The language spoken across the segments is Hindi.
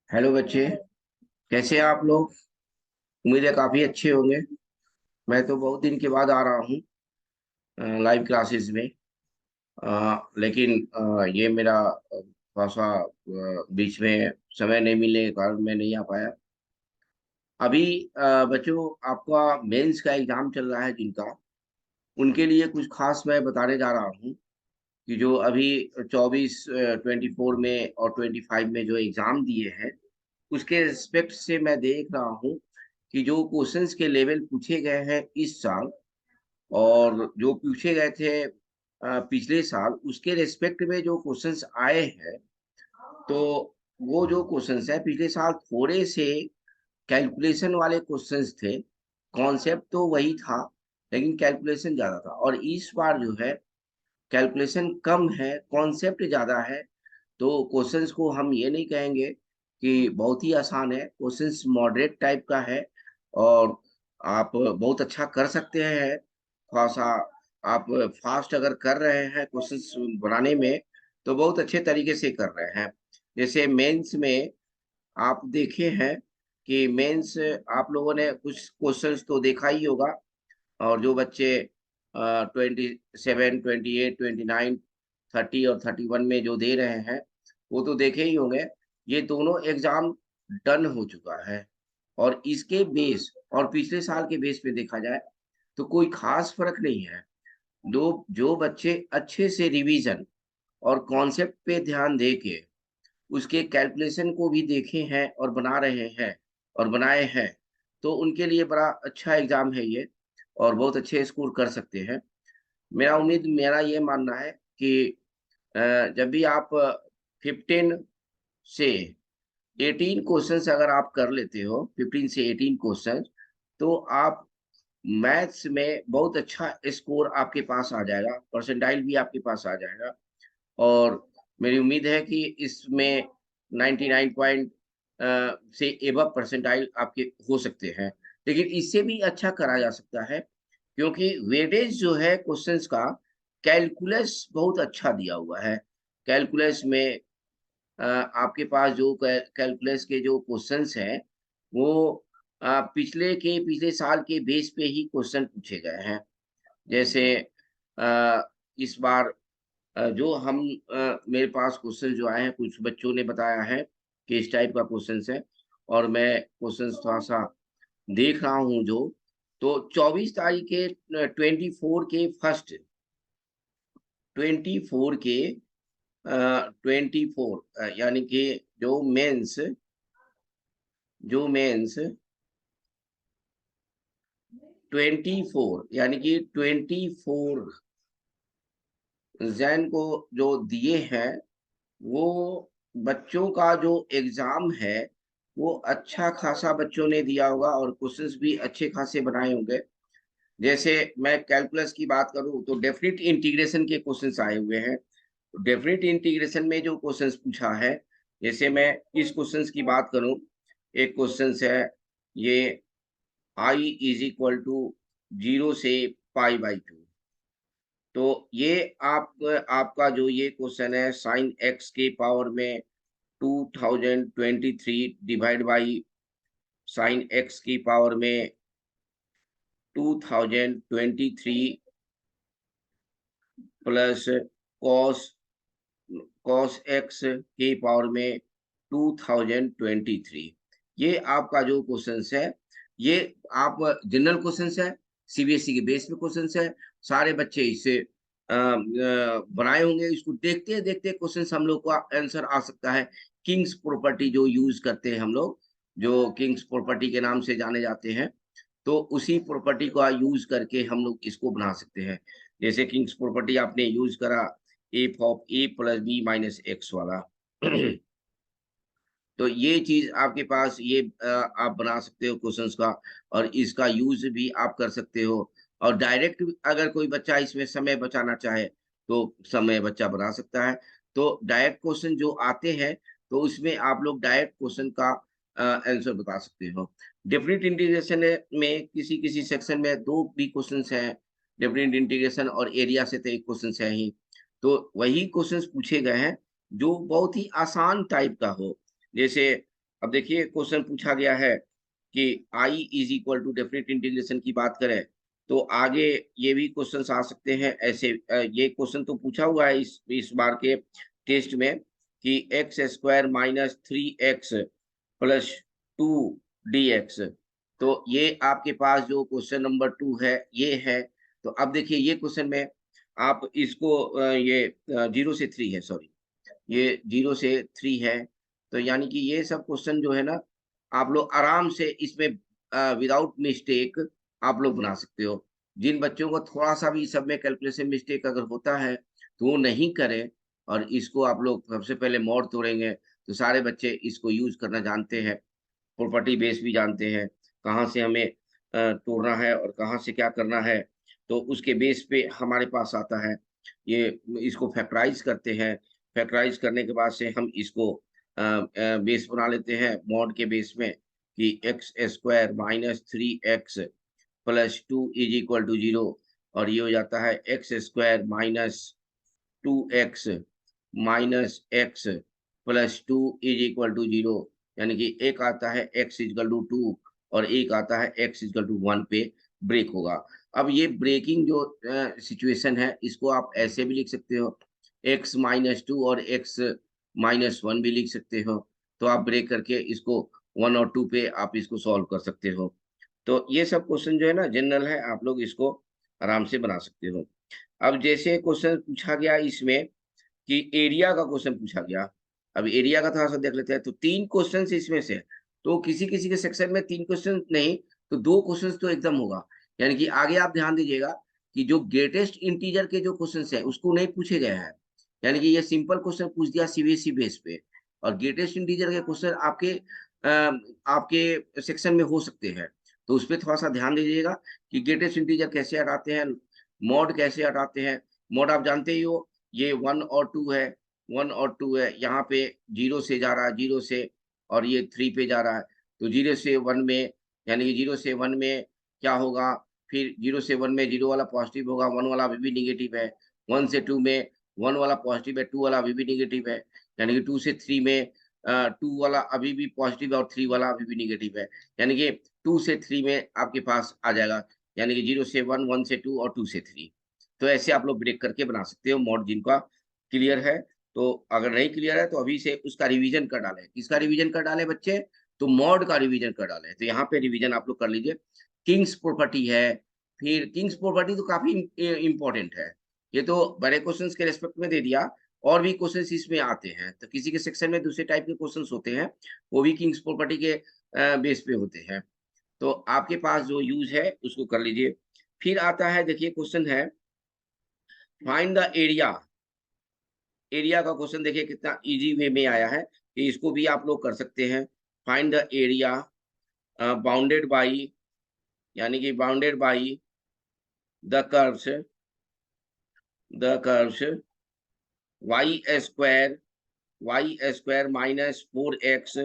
हेलो बच्चे, कैसे हैं आप लोग? उम्मीद है काफी अच्छे होंगे। मैं तो बहुत दिन के बाद आ रहा हूँ लाइव क्लासेस में। लेकिन ये मेरा थोड़ा सा बीच में समय नहीं मिलने के कारण मैं नहीं आ पाया। अभी बच्चों, आपका मेंस का एग्जाम चल रहा है जिनका, उनके लिए कुछ खास मैं बताने जा रहा हूँ कि जो अभी 24 24 में और 25 में जो एग्जाम दिए हैं, उसके रिस्पेक्ट से मैं देख रहा हूँ कि जो क्वेश्चंस के लेवल पूछे गए हैं इस साल और जो पूछे गए थे पिछले साल, उसके रिस्पेक्ट में जो क्वेश्चंस आए हैं, तो वो जो क्वेश्चंस हैं पिछले साल थोड़े से कैलकुलेशन वाले क्वेश्चंस थे। कॉन्सेप्ट तो वही था, लेकिन कैलकुलेशन ज़्यादा था। और इस बार जो है कैलकुलेशन कम है, कॉन्सेप्ट ज़्यादा है। तो क्वेश्चंस को हम ये नहीं कहेंगे कि बहुत ही आसान है, क्वेश्चंस मॉडरेट टाइप का है और आप बहुत अच्छा कर सकते हैं। थोड़ा-सा आप फास्ट अगर कर रहे हैं क्वेश्चंस बनाने में, तो बहुत अच्छे तरीके से कर रहे हैं। जैसे मेंस में आप देखे हैं कि मेंस आप लोगों ने कुछ क्वेश्चंस तो देखा ही होगा। और जो बच्चे 27, 28, 29, 30 और 31 में जो दे रहे हैं, वो तो देखे ही होंगे। ये दोनों एग्ज़ाम डन हो चुका है और इसके बेस और पिछले साल के बेस पे देखा जाए, तो कोई ख़ास फ़र्क नहीं है। दो जो बच्चे अच्छे से रिवीज़न और कॉन्सेप्ट पे ध्यान दे के, उसके कैलकुलेशन को भी देखे हैं और बना रहे हैं और बनाए हैं, तो उनके लिए बड़ा अच्छा एग्ज़ाम है ये और बहुत अच्छे स्कोर कर सकते हैं। मेरा ये मानना है कि अ, जब भी आप 15 से 18 क्वेश्चन्स अगर आप कर लेते हो, 15 से 18 क्वेश्चन्स, तो आप मैथ्स में बहुत अच्छा स्कोर आपके पास आ जाएगा, परसेंटाइल भी आपके पास आ जाएगा। और मेरी उम्मीद है कि इसमें 99 पॉइंट से एबव परसेंटाइल आपके हो सकते हैं। लेकिन इससे भी अच्छा करा जा सकता है, क्योंकि वेटेज जो है क्वेश्चंस का, कैलकुलस बहुत अच्छा दिया हुआ है। कैलकुलस में आपके पास जो कैलकुलस के जो क्वेश्चंस हैं, वो पिछले साल के बेस पे ही क्वेश्चन पूछे गए हैं। जैसे इस बार जो मेरे पास क्वेश्चन जो आए हैं, कुछ बच्चों ने बताया है कि इस टाइप का क्वेश्चंस है और मैं क्वेश्चंस थोड़ा-सा देख रहा हूँ जो, तो 24 तारीख के 24 के फर्स्ट 24 के 24 यानी कि जो मेंस 24 यानी कि 24 जैन को जो दिए हैं, वो बच्चों का जो एग्ज़ाम है, वो अच्छा खासा बच्चों ने दिया होगा और क्वेश्चंस भी अच्छे खासे बनाए होंगे। जैसे मैं कैलकुलस की बात करूँ, तो डेफ़िनिट इंटीग्रेशन के क्वेश्चंस आए हुए हैं। डेफ़िनिट इंटीग्रेशन में जो क्वेश्चंस पूछा है, जैसे मैं इस क्वेश्चंस की बात करूँ, एक क्वेश्चंस है ये i इज़ इक्वल टू 0 से पाई बाई 2। तो ये आपका जो ये क्वेश्चन है sin x के पावर में 2023 डिवाइड बाई sin x की पावर में 2023 प्लस cos cos x के पावर में 2023। ये आपका जो क्वेश्चंस है, ये आप जनरल क्वेश्चंस है, सीबीएसई के बेस पे क्वेश्चंस है। सारे बच्चे इसे बनाए होंगे। इसको देखते-देखते क्वेश्चंस हम लोग का आंसर आ सकता है। किंग्स प्रॉपर्टी जो यूज़ करते हैं हम लोग, जो किंग्स प्रॉपर्टी के नाम से जाने जाते हैं, तो उसी प्रॉपर्टी का यूज़ करके हम लोग इसको बना सकते हैं। जैसे किंग्स प्रॉपर्टी आपने यूज़ करा F of A plus B minus X वाला। तो ये चीज़ आपके पास ये आप बना सकते हो क्वेश्चंस का और इसका यूज़ भी आप कर सकते हो। और डायरेक्ट अगर कोई बच्चा इसमें समय बचाना चाहे, तो समय बच्चा बना सकता है। तो डायरेक्ट क्वेश्चन जो आते हैं, तो उसमें आप लोग डायरेक्ट क्वेश्चन का आंसर बता सकते हो। डेफिनिट इंटीग्रेशन में किसी-किसी सेक्शन में 2 भी क्वेश्चन्स हैं। डेफिनिट इंटीग्रेशन और एरिया से तो 1 क्वेश्चन्स है ही। तो वही क्वेश्चंस पूछे गए हैं जो बहुत ही आसान टाइप का हो। जैसे अब देखिए क्वेश्चन पूछा गया है कि I is equal to definite integration की बात करें तो आगे ये भी क्वेश्चंस आ सकते हैं ऐसे। ये क्वेश्चन तो पूछा हुआ है इस बार के टेस्ट में कि X square minus 3x plus 2 dx। तो ये आपके पास जो क्वेश्चन नंबर 2 है ये है। तो अब देखिए ये क्वेश्चन में आप इसको ये 0 से 3 है, सॉरी, ये 0 से 3 है। तो यानी कि ये सब क्वेश्चन जो है ना, आप लोग आराम से इसमें विदाउट मिस्टेक आप लोग बना सकते हो। जिन बच्चों को थोड़ा-सा भी सब में कैलकुलेशन मिस्टेक अगर होता है, तो वो नहीं करें और इसको आप लोग सबसे पहले मोड़ तोड़ेंगे, तो सारे बच्चे इसको यूज़ करना जानते हैं। प्रॉपर्टी बेस भी जानते हैं, कहाँ से हमें तोड़ना है और कहाँ से क्या करना है, तो उसके बेस पे हमारे पास आता है। ये इसको फैक्टराइज़ करते हैं, फैक्टराइज़ करने के बाद से हम इसको बेस बना लेते हैं मॉड के बेस में कि X square minus 3x plus 2 is equal to 0 और ये हो जाता है x square minus 2x minus x plus 2 is equal to 0 यानी कि एक आता है x इक्वल टू 2 और एक आता है x इक्वल टू 1 पे ब्रेक होगा। अब ये ब्रेकिंग जो सिचुएशन है इसको आप ऐसे भी लिख सकते हो x माइनस 2 और x माइनस 1 भी लिख सकते हो। तो आप ब्रेक करके इसको 1 और 2 पे आप इसको सॉल्व कर सकते हो। तो ये सब क्वेश्चन जो है ना जनरल है, आप लोग इसको आराम से बना सकते हो। अब जैसे क्वेश्चन पूछा गया इसमें कि एरिया का क्वेश्चन पूछा गया। अब एरिया का थोड़ा-सा देख लेते हैं, तो 3 क्वेश्चन्स इसमें से, तो किसी-किसी के सेक्शन में 3 क्वेश्चन नहीं, तो 2 क्वेश्चन्स तो एकदम होगा। यानी कि आगे आप ध्यान दीजिएगा कि जो ग्रेटेस्ट इंटीजर के जो क्वेश्चन्स हैं, उसको नहीं पूछे गए हैं। यानी कि ये सिंपल क्वेश्चन पूछ दिया सीबीएसई बेस पे और ग्रेटेस्ट इंटीजर के क्वेश्चन आपके सेक्शन में हो सकते हैं। तो उसपे थोड़ा-सा ध्यान दीजिएगा कि ग्रेटेस्ट इंटीजर कैसे हटाते हैं, मॉड कैसे हटाते हैं। मॉड आप जानते ही हो, ये 1 और 2 है, 1 और 2 है, यहाँ पे 0 से जा रहा है, 0 से और ये 3 पे जा रहा है। तो 0 से 1 में यानी कि 0 से 1 में क्या होगा, फिर 0 से 1 में 0 वाला पॉज़िटिव होगा, 1 वाला अभी भी नेगेटिव है। 1 से 2 में 1 वाला पॉज़िटिव है, 2 वाला अभी भी नेगेटिव है। यानी कि 2 से 3 में 2 वाला अभी भी पॉज़िटिव है और 3 वाला अभी भी नेगेटिव है। यानी कि 2 से 3 में आपके पास आ जाएगा। यानी कि 0 से 1, 1 से 2 और 2 से 3। तो ऐसे आप लोग ब्रेक करके बना सकते हो मॉड जिनका क्लियर है। तो अगर नहीं क्लियर है तो अभी से उसका रिवीजन कर डालें। किसका रिवीजन कर डालें बच्चे? तो मॉड का रिवीजन कर डालें। तो यहाँ पे रिवीजन आप लोग कर लीजिए। किंग्स प्रॉपर्टी है, फिर किंग्स प्रॉपर्टी तो काफ़ी इम्पोर्टेंट है। ये तो बड़े क्वेश्चंस के रिस्पेक्ट में दे दिया, और भी क्वेश्चंस इसमें आते हैं। तो किसी के सेक्शन में दूसरे टाइप के क्वेश्चंस होते हैं, वो भी किंग्स प्रॉपर्टी के बेस पे होते हैं। तो आपके पास जो यूज़ है उसको कर लीजिए। फिर आता है, देखिए क्वेश्चन है फाइंड द एरिया। एरिया का क्वेश्चन देखिए कितना इजी वे में आया है कि इसको भी आप लोग कर सकते हैं। Find the area bounded by, यानी कि bounded by the curves, the curves y square minus 4x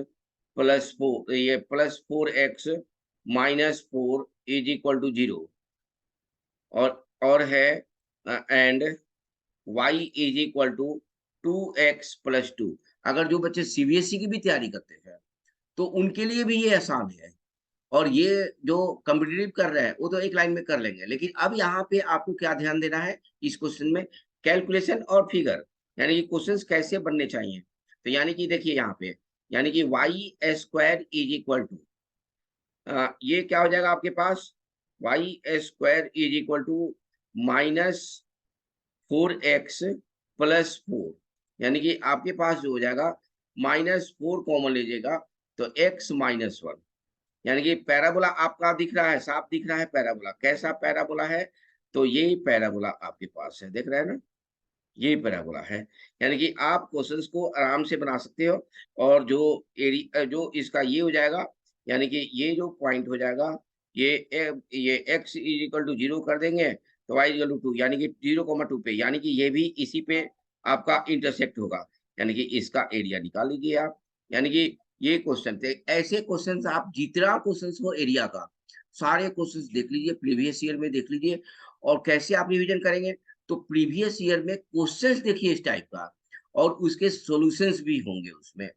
plus 4, ये plus 4x minus 4 is equal to 0 और है and y is equal to 2x plus 2। अगर जो बच्चे सीबीएसई की भी तैयारी करते हैं तो उनके लिए भी ये आसान है। और ये जो कॉम्पिटिटिव कर रहे हैं वो तो एक लाइन में कर लेंगे, लेकिन अब यहाँ पे आपको क्या ध्यान देना है इस क्वेश्चन में, कैलकुलेशन और फिगर, यानी कि क्वेश्चंस कैसे बनने चाहिए। तो यानी कि देखिए यहाँ पे, यानी कि y square is equal to, ये क्या हो जाएगा आपके पास, y square is equal to minus 4x plus 4, यानी कि आपके पास जो हो जाएगा -4 कॉमन लीजिएगा तो x माइनस 1, यानी कि पैराबोला आपका दिख रहा है, साफ दिख रहा है पैराबोला। कैसा पैराबोला है? तो ये पैराबोला आपके पास है, देख रहे हैं ना? ये पैराबोला है। यानी कि आप क्वेश्चंस को आराम से बना सकते हो। और जो इसका ये हो जाएगा, यानी कि ये जो पॉइंट हो जाएगा, ये x इज इक्वल टू 0 कर देंगे तो y इक्वल टू 2, यानी कि 0,2 पे, यानी कि ये भी इसी पे आपका इंटरसेक्ट होगा। यानी कि इसका एरिया निकाल लीजिए आप। यानी कि ये क्वेश्चन थे। ऐसे क्वेश्चंस आप जितना क्वेश्चंस हो एरिया का, सारे क्वेश्चंस देख लीजिए, प्रीवियस ईयर में देख लीजिए। और कैसे आप रिवीजन करेंगे? तो प्रीवियस ईयर में क्वेश्चंस देखिए इस टाइप का और उसके सॉल्यूशंस भी होंगे उसमें।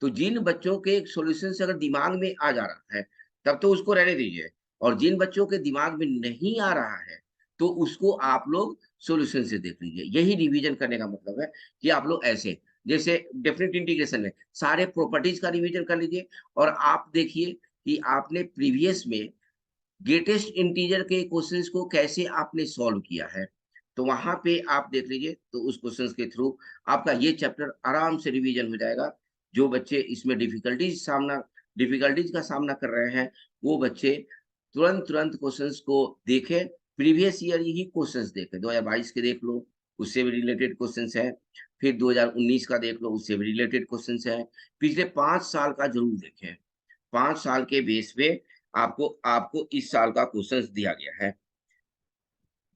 तो जिन बच्चों के सॉल्यूशंस अगर दिमाग में आ जा रहा है, तब तो उसको रहने दीजिए और जिन बच्चों के दिमाग में नहीं आ रहा है, तो उसको आप लोग सॉल्यूशन से देख लीजिए। यही रिवीजन करने का मतलब है कि आप लोग ऐसे जैसे डेफिनेट इंटीग्रेशन में सारे प्रॉपर्टीज का रिवीजन कर लीजिए और आप देखिए कि आपने प्रीवियस में ग्रेटेस्ट इंटीजर के क्वेश्चंस को कैसे आपने सॉल्व किया है। तो वहाँ पे आप देख लीजिए, तो उस क्वेश्चंस के थ्रू आपका ये चैप्टर आराम से रिवीजन हो जाएगा। जो बच्चे इसमें डिफिकल्टीज का सामना कर रहे हैं, वो बच्चे तुरंत-तुरंत क्वेश्चंस को देखें, प्रीवियस ईयर ही क्वेश्चंस देखें। 2022 के देख लो, उससे भी रिलेटेड क्वेश्चंस हैं। फिर 2019 का देख लो, उससे भी रिलेटेड क्वेश्चंस हैं। पिछले 5 साल का ज़रूर देखें। 5 साल के बेस पे आपको आपको इस साल का क्वेश्चंस दिया गया है।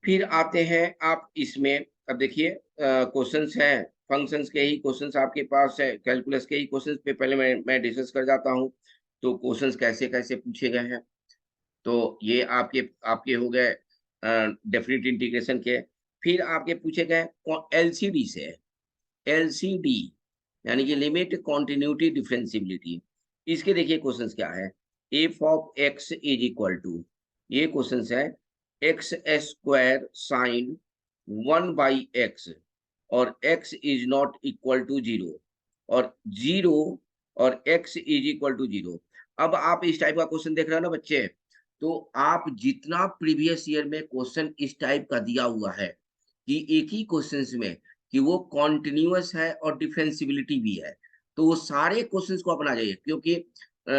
फिर आते हैं आप इसमें अब देखिए क्वेश्चंस हैं, फंक्शंस के ही क्वेश्चंस आपके पास है, कैलकुलस के ही क्वेश्चंस पे पहले मैं डिस्कस कर जाता हूँ। तो क्वेश्चंस कैसे-कैसे पूछे गए हैं। तो ये आपके आपके हो गए डेफिनिट इंटीग्रेशन के। फिर आपके पूछे गए एलसीडी से। एलसीडी यानी कि लिमिट कॉन्टिन्यूटी डिफरेंशिएबिलिटी। इसके देखिए क्वेश्चंस क्या है। F of x is equal to, ये क्वेश्चंस है, x square sine 1 by x और x is not equal to zero और जीरो और x is equal to zero. अब आप इस टाइप का क्वेश्चन देख रहे हो ना बच्चे, तो आप जितना प्रीवियस ईयर में क्वेश्चन इस टाइप का दिया हुआ है कि एक ही क्वेश्चंस में कि वो कॉन्टिन्यूअस है और डिफरेंशिएबिलिटी भी है, तो वो सारे क्वेश्चंस को अपना जाइए क्योंकि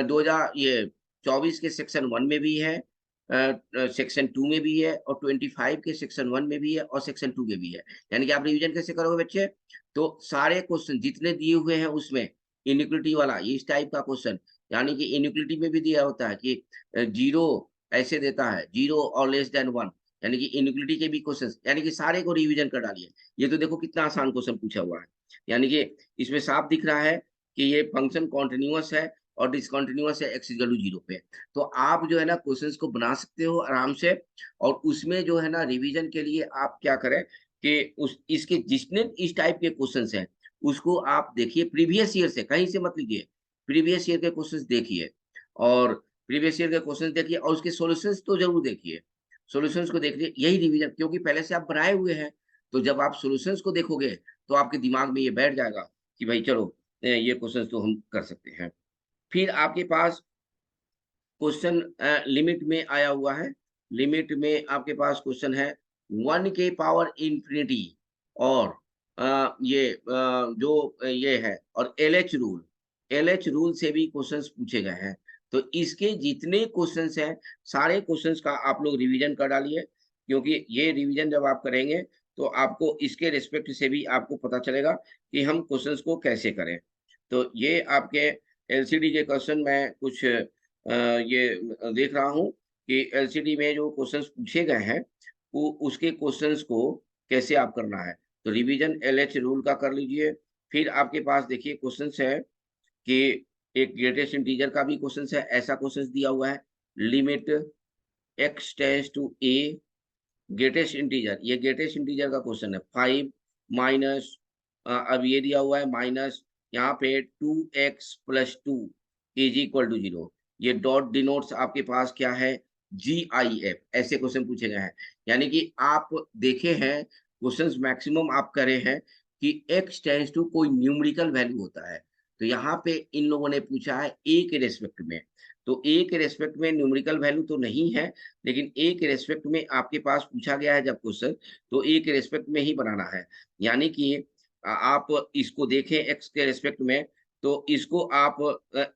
2000 ये 24 के सेक्शन 1 में भी है, सेक्शन 2 में भी है और 25 के सेक्शन 1 में भी है और सेक्शन 2 में भी है। यानी कि आप रिवीजन कैसे करोगे बच्चे? तो सारे क्वेश्चन जितने दिए हुए हैं उसमें इनिक्वालिटी वाला ये इस टाइप का क्वेश्चन, यानी कि इनिक्वालिटी में भी दिया होता है कि 0 ऐसे देता है, 0 और लेस दैन 1, यानी कि इनिक्वालिटी के भी क्वेश्चंस, यानी कि सारे को रिवीजन कर डालिए। ये तो देखो कितना आसान क्वेश्चन पूछा हुआ है। यानी कि इसमें साफ दिख रहा है कि ये फंक्शन कंटीन्यूअस है और डिसकंटीन्यूअस है x इक्वल टू 0 पे। तो आप जो है ना क्वेश्चंस को बना सकते हो आराम से और उसमें जो है ना रिवीजन के लिए आप क्या करें कि उस इसके जितने इस टाइप के क्वेश्चंस हैं, उसको आप देखिए प्रीवियस ईयर से, कहीं से मत लीजिए। प्रीवियस ईयर के क्वेश्चंस देखिए और प्रीवियस ईयर के क्वेश्चंस देखिए और उसके सॉल्यूशंस तो ज़रूर देखिए। सॉल्यूशंस को देखिए, यही रिवीजन क्योंकि पहले से आप बनाए हुए हैं, तो जब आप सॉल्यूशंस को देखोगे, तो आपके दिमाग में ये बैठ जाएगा कि भाई चलो ये क्वेश्चंस तो हम कर सकते हैं। फिर आपके पास क्वेश्चन लिमिट में आया हुआ है। लिमिट में आपके पास क्वेश्चन है 1 के पावर इंफिनिटी और जो ये है और एलएच रूल से भी क्वेश्चंस पूछे गए हैं। तो इसके जितने क्वेश्चंस हैं, सारे क्वेश्चंस का आप लोग रिवीजन कर डालिए क्योंकि ये रिवीजन जब आप करेंगे, तो आपको इसके रिस्पेक्ट से भी आपको पता चलेगा कि हम क्वेश्चंस को कैसे करें। तो ये आपके एलसीडी के क्वेश्चन मैं कुछ ये देख रहा हूँ कि एलसीडी में जो क्वेश्चंस पूछे गए हैं, वो उसके क्वेश्चंस को कैसे आप करना है। तो रिवीजन एलएच रूल का कर लीजिए। फिर आपके पास देखिए क्वेश्चंस है कि एक ग्रेटेस्ट इंटीजर का भी क्वेश्चंस है। ऐसा क्वेश्चंस दिया हुआ है, limit X tends to A greatest integer, ये ग्रेटेस्ट इंटीजर का क्वेश्चन है 5 माइनस अब ये दिया हुआ है माइनस यहाँ पे 2x plus 2 is equal to 0। ये डॉट डिनोट्स आपके पास क्या है, GIF, ऐसे क्वेश्चन पूछे गए हैं। यानी कि आप देखे हैं क्वेश्चंस मैक्सिमम आप करे हैं कि x टेंड्स टू कोई न्यूमेरिकल वैल्यू होता है। तो यहाँ पे इन लोगों ने पूछा है a के रेस्पेक्ट में। तो a के रेस्पेक्ट में न्यूमेरिकल वैल्यू तो नहीं है, लेकिन ए के रेस्पेक्ट में आपके पास पूछा गया है जब क्वेश्चन, तो ए के रेस्पेक्ट में ही बनाना है। यानी कि आप इसको देखें एक्स के रेस्पेक्ट में, तो इसको आप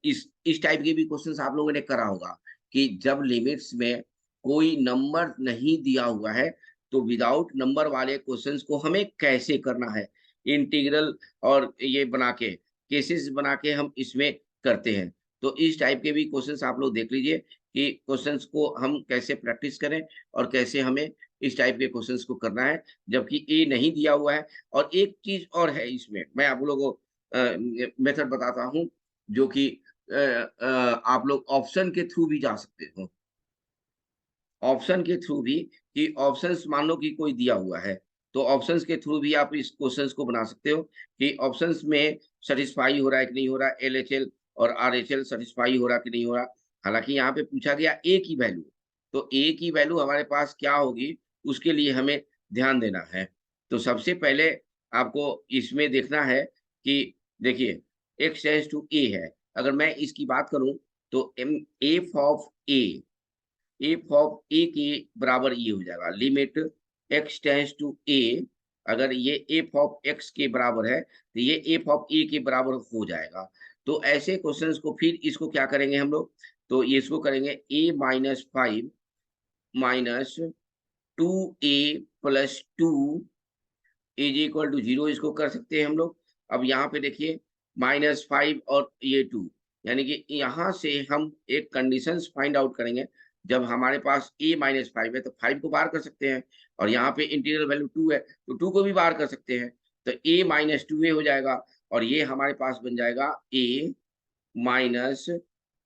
इस टाइप के भी क्वेश्चंस आप लोगों ने करा होगा कि जब लिमिट्स में कोई नंबर नहीं दिया हुआ है, तो विदाउट नंबर वाले क्वेश्चंस को हमें कैसे करना है। इंटीग्रल और ये बना के, केसेस बना के हम इसमें करते हैं। तो इस टाइप के भी क्वेश्चंस आप लोग देख लीजिए कि क्वेश्चंस को हम कैसे प्रैक्टिस करें और कैसे हमें इस टाइप के क्वेश्चंस को करना है, जबकि ए नहीं दिया हुआ है। और एक चीज़ और है इसमें, मैं आप लोगों को मेथड बताता हूँ, जो कि आप लोग ऑप्शन के थ्रू भी जा सकते हो। ऑप्शन के थ्रू भी कि ऑप्शंस मान लो कि कोई दिया हुआ है। तो ऑप्शंस के थ्रू भी आप इस क्वेश्चंस को बना सकते हो कि ऑप्शंस में सैटिस्फाई हो रहा है कि नहीं हो रहा, एलएचएल और आरएचएल सैटिस्फाई हो रहा कि नहीं हो रहा। हालाँकि यहाँ पे पूछा गया ए की वैल्यू, तो ए की वैल्यू हमारे पास क्या होगी, उसके लिए हमें ध्यान देना है। तो सबसे पहले आपको इसमें देखना है कि देखिए x टेंड्स टू a है। अगर मैं इसकी बात करूँ तो एफ ऑफ ए के बराबर ये हो जाएगा, limit x tends to a। अगर ये एफ ऑफ x के बराबर है, तो ये एफ ऑफ a के बराबर हो जाएगा। तो ऐसे क्वेश्चंस को फिर इसको क्या करेंगे हम लोग, तो ये इसको करेंगे a minus 5 minus 2a plus 2 is equal to 0 इसको कर सकते हैं हम लोग। अब यहाँ पे देखिए -5 और ये 2, यानी कि यहाँ से हम एक कंडीशंस फाइंड आउट करेंगे। जब हमारे पास a -5 है तो 5 को बाहर कर सकते हैं, और यहाँ पे इंटीग्रल वैल्यू 2 है तो 2 को भी बाहर कर सकते हैं। तो a माइनस 2a हो जाएगा, और ये हमारे पास बन जाएगा a minus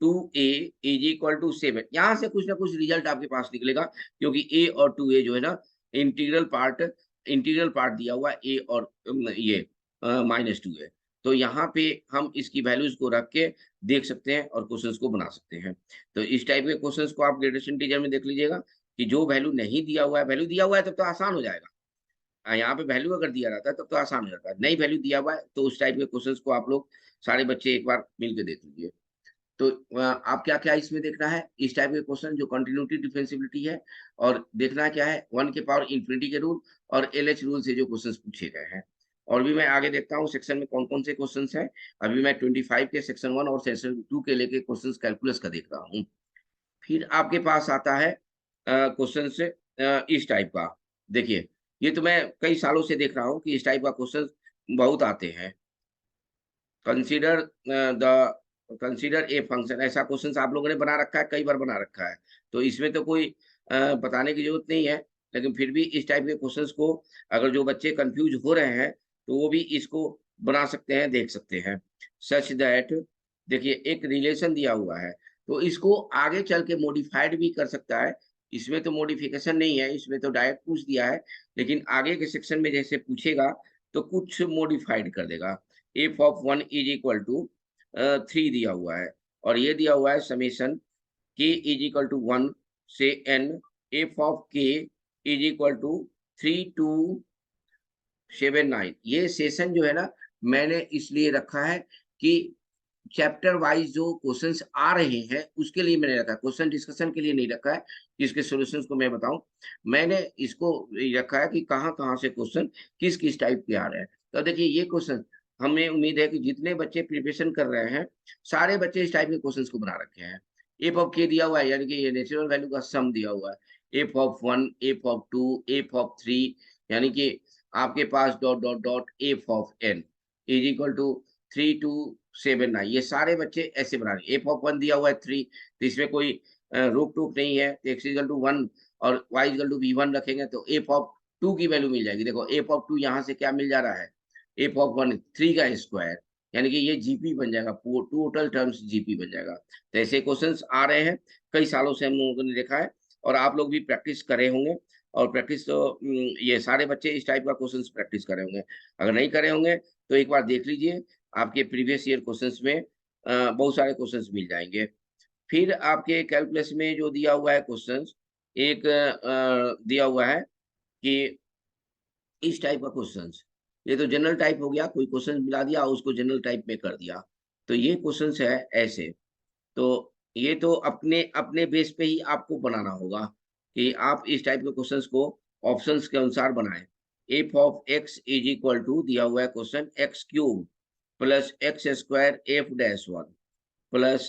2a is equal to 7। यहाँ से कुछ ना कुछ रिजल्ट आपके पास निकलेगा, क्योंकि a और 2a जो है ना इंटीग्रल पार्ट दिया हुआ है a और ये -2 है। तो यहाँ पे हम इसकी वैल्यूज को रख के देख सकते हैं और क्वेश्चंस को बना सकते हैं। तो इस टाइप के क्वेश्चंस को आप ग्रेडेशन टीचर में देख लीजिएगा कि जो वैल्यू नहीं दिया हुआ है, वैल्यू दिया हुआ है तब तो आसान हो जाएगा। यहाँ पे वैल्यू अगर दिया रहता है तब तो आसान हो जाता है। नहीं वैल्यू दिया हुआ है तो उस टाइप के क्वेश्चंस को आप लोग सारे बच्चे एक बार मिल के देख लीजिए। तो आप क्या-क्या इसमें देखना है, इस टाइप के क्वेश्चन जो कंटिन्यूटी डिफरेंशिएबिलिटी है, और देखना क्या है 1 की पावर इंफिनिटी के रूल और एलएच रूल से जो क्वेश्चंस पूछे गए हैं। और भी मैं आगे देखता हूँ सेक्शन में कौन-कौन से क्वेश्चंस हैं। अभी मैं 25 के सेक्शन 1 और सेक्शन 2 के लेके क्वेश्चंस कैलकुलस का देख रहा हूँ। फिर आपके पास आता है क्वेश्चंस इस टाइप का। देखिए, ये तो मैं कई सालों से देख रहा हूँ कि इस टाइप का क्वेश्चंस बहुत आते हैं। कंसीडर कंसीडर ए फंक्शन, ऐसा क्वेश्चन आप लोगों ने बना रखा है, कई बार बना रखा है। तो इसमें तो कोई बताने की जरूरत नहीं है, लेकिन फिर भी इस टाइप के क्वेश्चंस को अगर जो बच्चे कंफ्यूज हो रहे हैं तो वो भी इसको बना सकते हैं, देख सकते हैं। सच दैट, देखिए एक रिलेशन दिया हुआ है तो इसको आगे चल के मॉडिफाइड भी कर सकता है। इसमें तो मॉडिफिकेशन नहीं है, इसमें तो डायरेक्ट पूछ दिया है, लेकिन आगे के सेक्शन में जैसे पूछेगा तो कुछ मॉडिफाइड कर देगा। F of 1 is equal to 3 दिया हुआ है, और ये दिया हुआ है summation k is equal to 1 से n F of k is equal to 3 to 7 9। ये सेशन जो है ना मैंने इसलिए रखा है कि चैप्टर वाइज जो क्वेश्चंस आ रहे हैं उसके लिए मैंने रखा है, क्वेश्चन डिस्कशन के लिए नहीं रखा है कि इसके सॉल्यूशंस को मैं बताऊं। मैंने इसको रखा है कि कहाँ-कहाँ से क्वेश्चन किस-किस टाइप के आ रहे हैं। तो देखिए ये क्वेश्चन हमें उम्मीद है कि जितने बच्चे प्रिपरेशन कर रहे हैं, सारे बच्चे इस टाइप के क्वेश्चंस को बना रखे हैं। एफ ऑफ के दिया हुआ है, यानी कि ये नेचुरल वैल्यू का सम दिया हुआ है। F of 1, F of 2, f of 3, यानी कि आपके पास dot dot dot f of n is equal to 3 to 7 9। ये सारे बच्चे ऐसे बना रहे हैं। एफ ऑफ 1 दिया हुआ है 3, तो इसमें कोई रोक-टोक नहीं है। तो x इक्वल टू 1 और y इक्वल टू v1 रखेंगे तो एफ ऑफ 2 की वैल्यू मिल जाएगी। देखो एफ ऑफ 2 यहाँ से क्या मिल जा रहा है, एफ ऑफ 1 3 का स्क्वायर, यानी कि ये जीपी बन जाएगा, टोटल टर्म्स जीपी बन जाएगा। तो ऐसे क्वेश्चंस आ रहे हैं, कई सालों से हम लोगों ने देखा है, और आप लोग भी प्रैक्टिस करे होंगे। और प्रैक्टिस तो ये सारे बच्चे इस टाइप का क्वेश्चंस प्रैक्टिस करे होंगे। अगर नहीं करे होंगे तो एक बार देख लीजिए, आपके प्रीवियस ईयर क्वेश्चंस में बहुत सारे क्वेश्चंस मिल जाएँगे। फिर आपके कैलकुलस में जो दिया हुआ है क्वेश्चंस, एक दिया हुआ है कि इस टाइप का क्वेश्चंस, ये तो जनरल टाइप हो गया, कोई क्वेश्चन मिला दिया और उसको जनरल टाइप में कर दिया। तो ये क्वेश्चंस है ऐसे। तो ये तो अपने अपने बेस पे ही आपको बनाना होगा कि आप इस टाइप के क्वेश्चंस को ऑप्शंस के अनुसार बनाएँ। F of x is equal to दिया हुआ है question X cube plus X square F dash 1 plus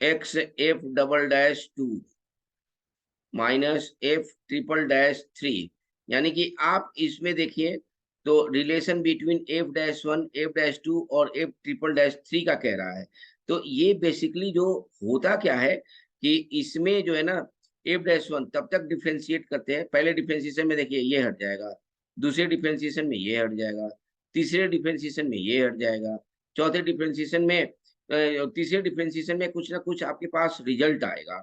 X F double dash 2 minus F triple dash 3। यानी कि आप इसमें देखिए तो relation between F dash 1, F dash 2 और एफ ट्रिपल डैश 3 का कह रहा है। तो ये बेसिकली जो होता क्या है कि इसमें जो है ना एफ डैश 1 तब तक डिफरेंशिएट करते हैं, पहले डिफरेंशिएशन में देखिए ये हट जाएगा, दूसरे डिफरेंशिएशन में ये हट जाएगा, तीसरे डिफरेंशिएशन में ये हट जाएगा, चौथे डिफरेंशिएशन में तीसरे डिफरेंशिएशन में कुछ ना कुछ आपके पास रिजल्ट आएगा।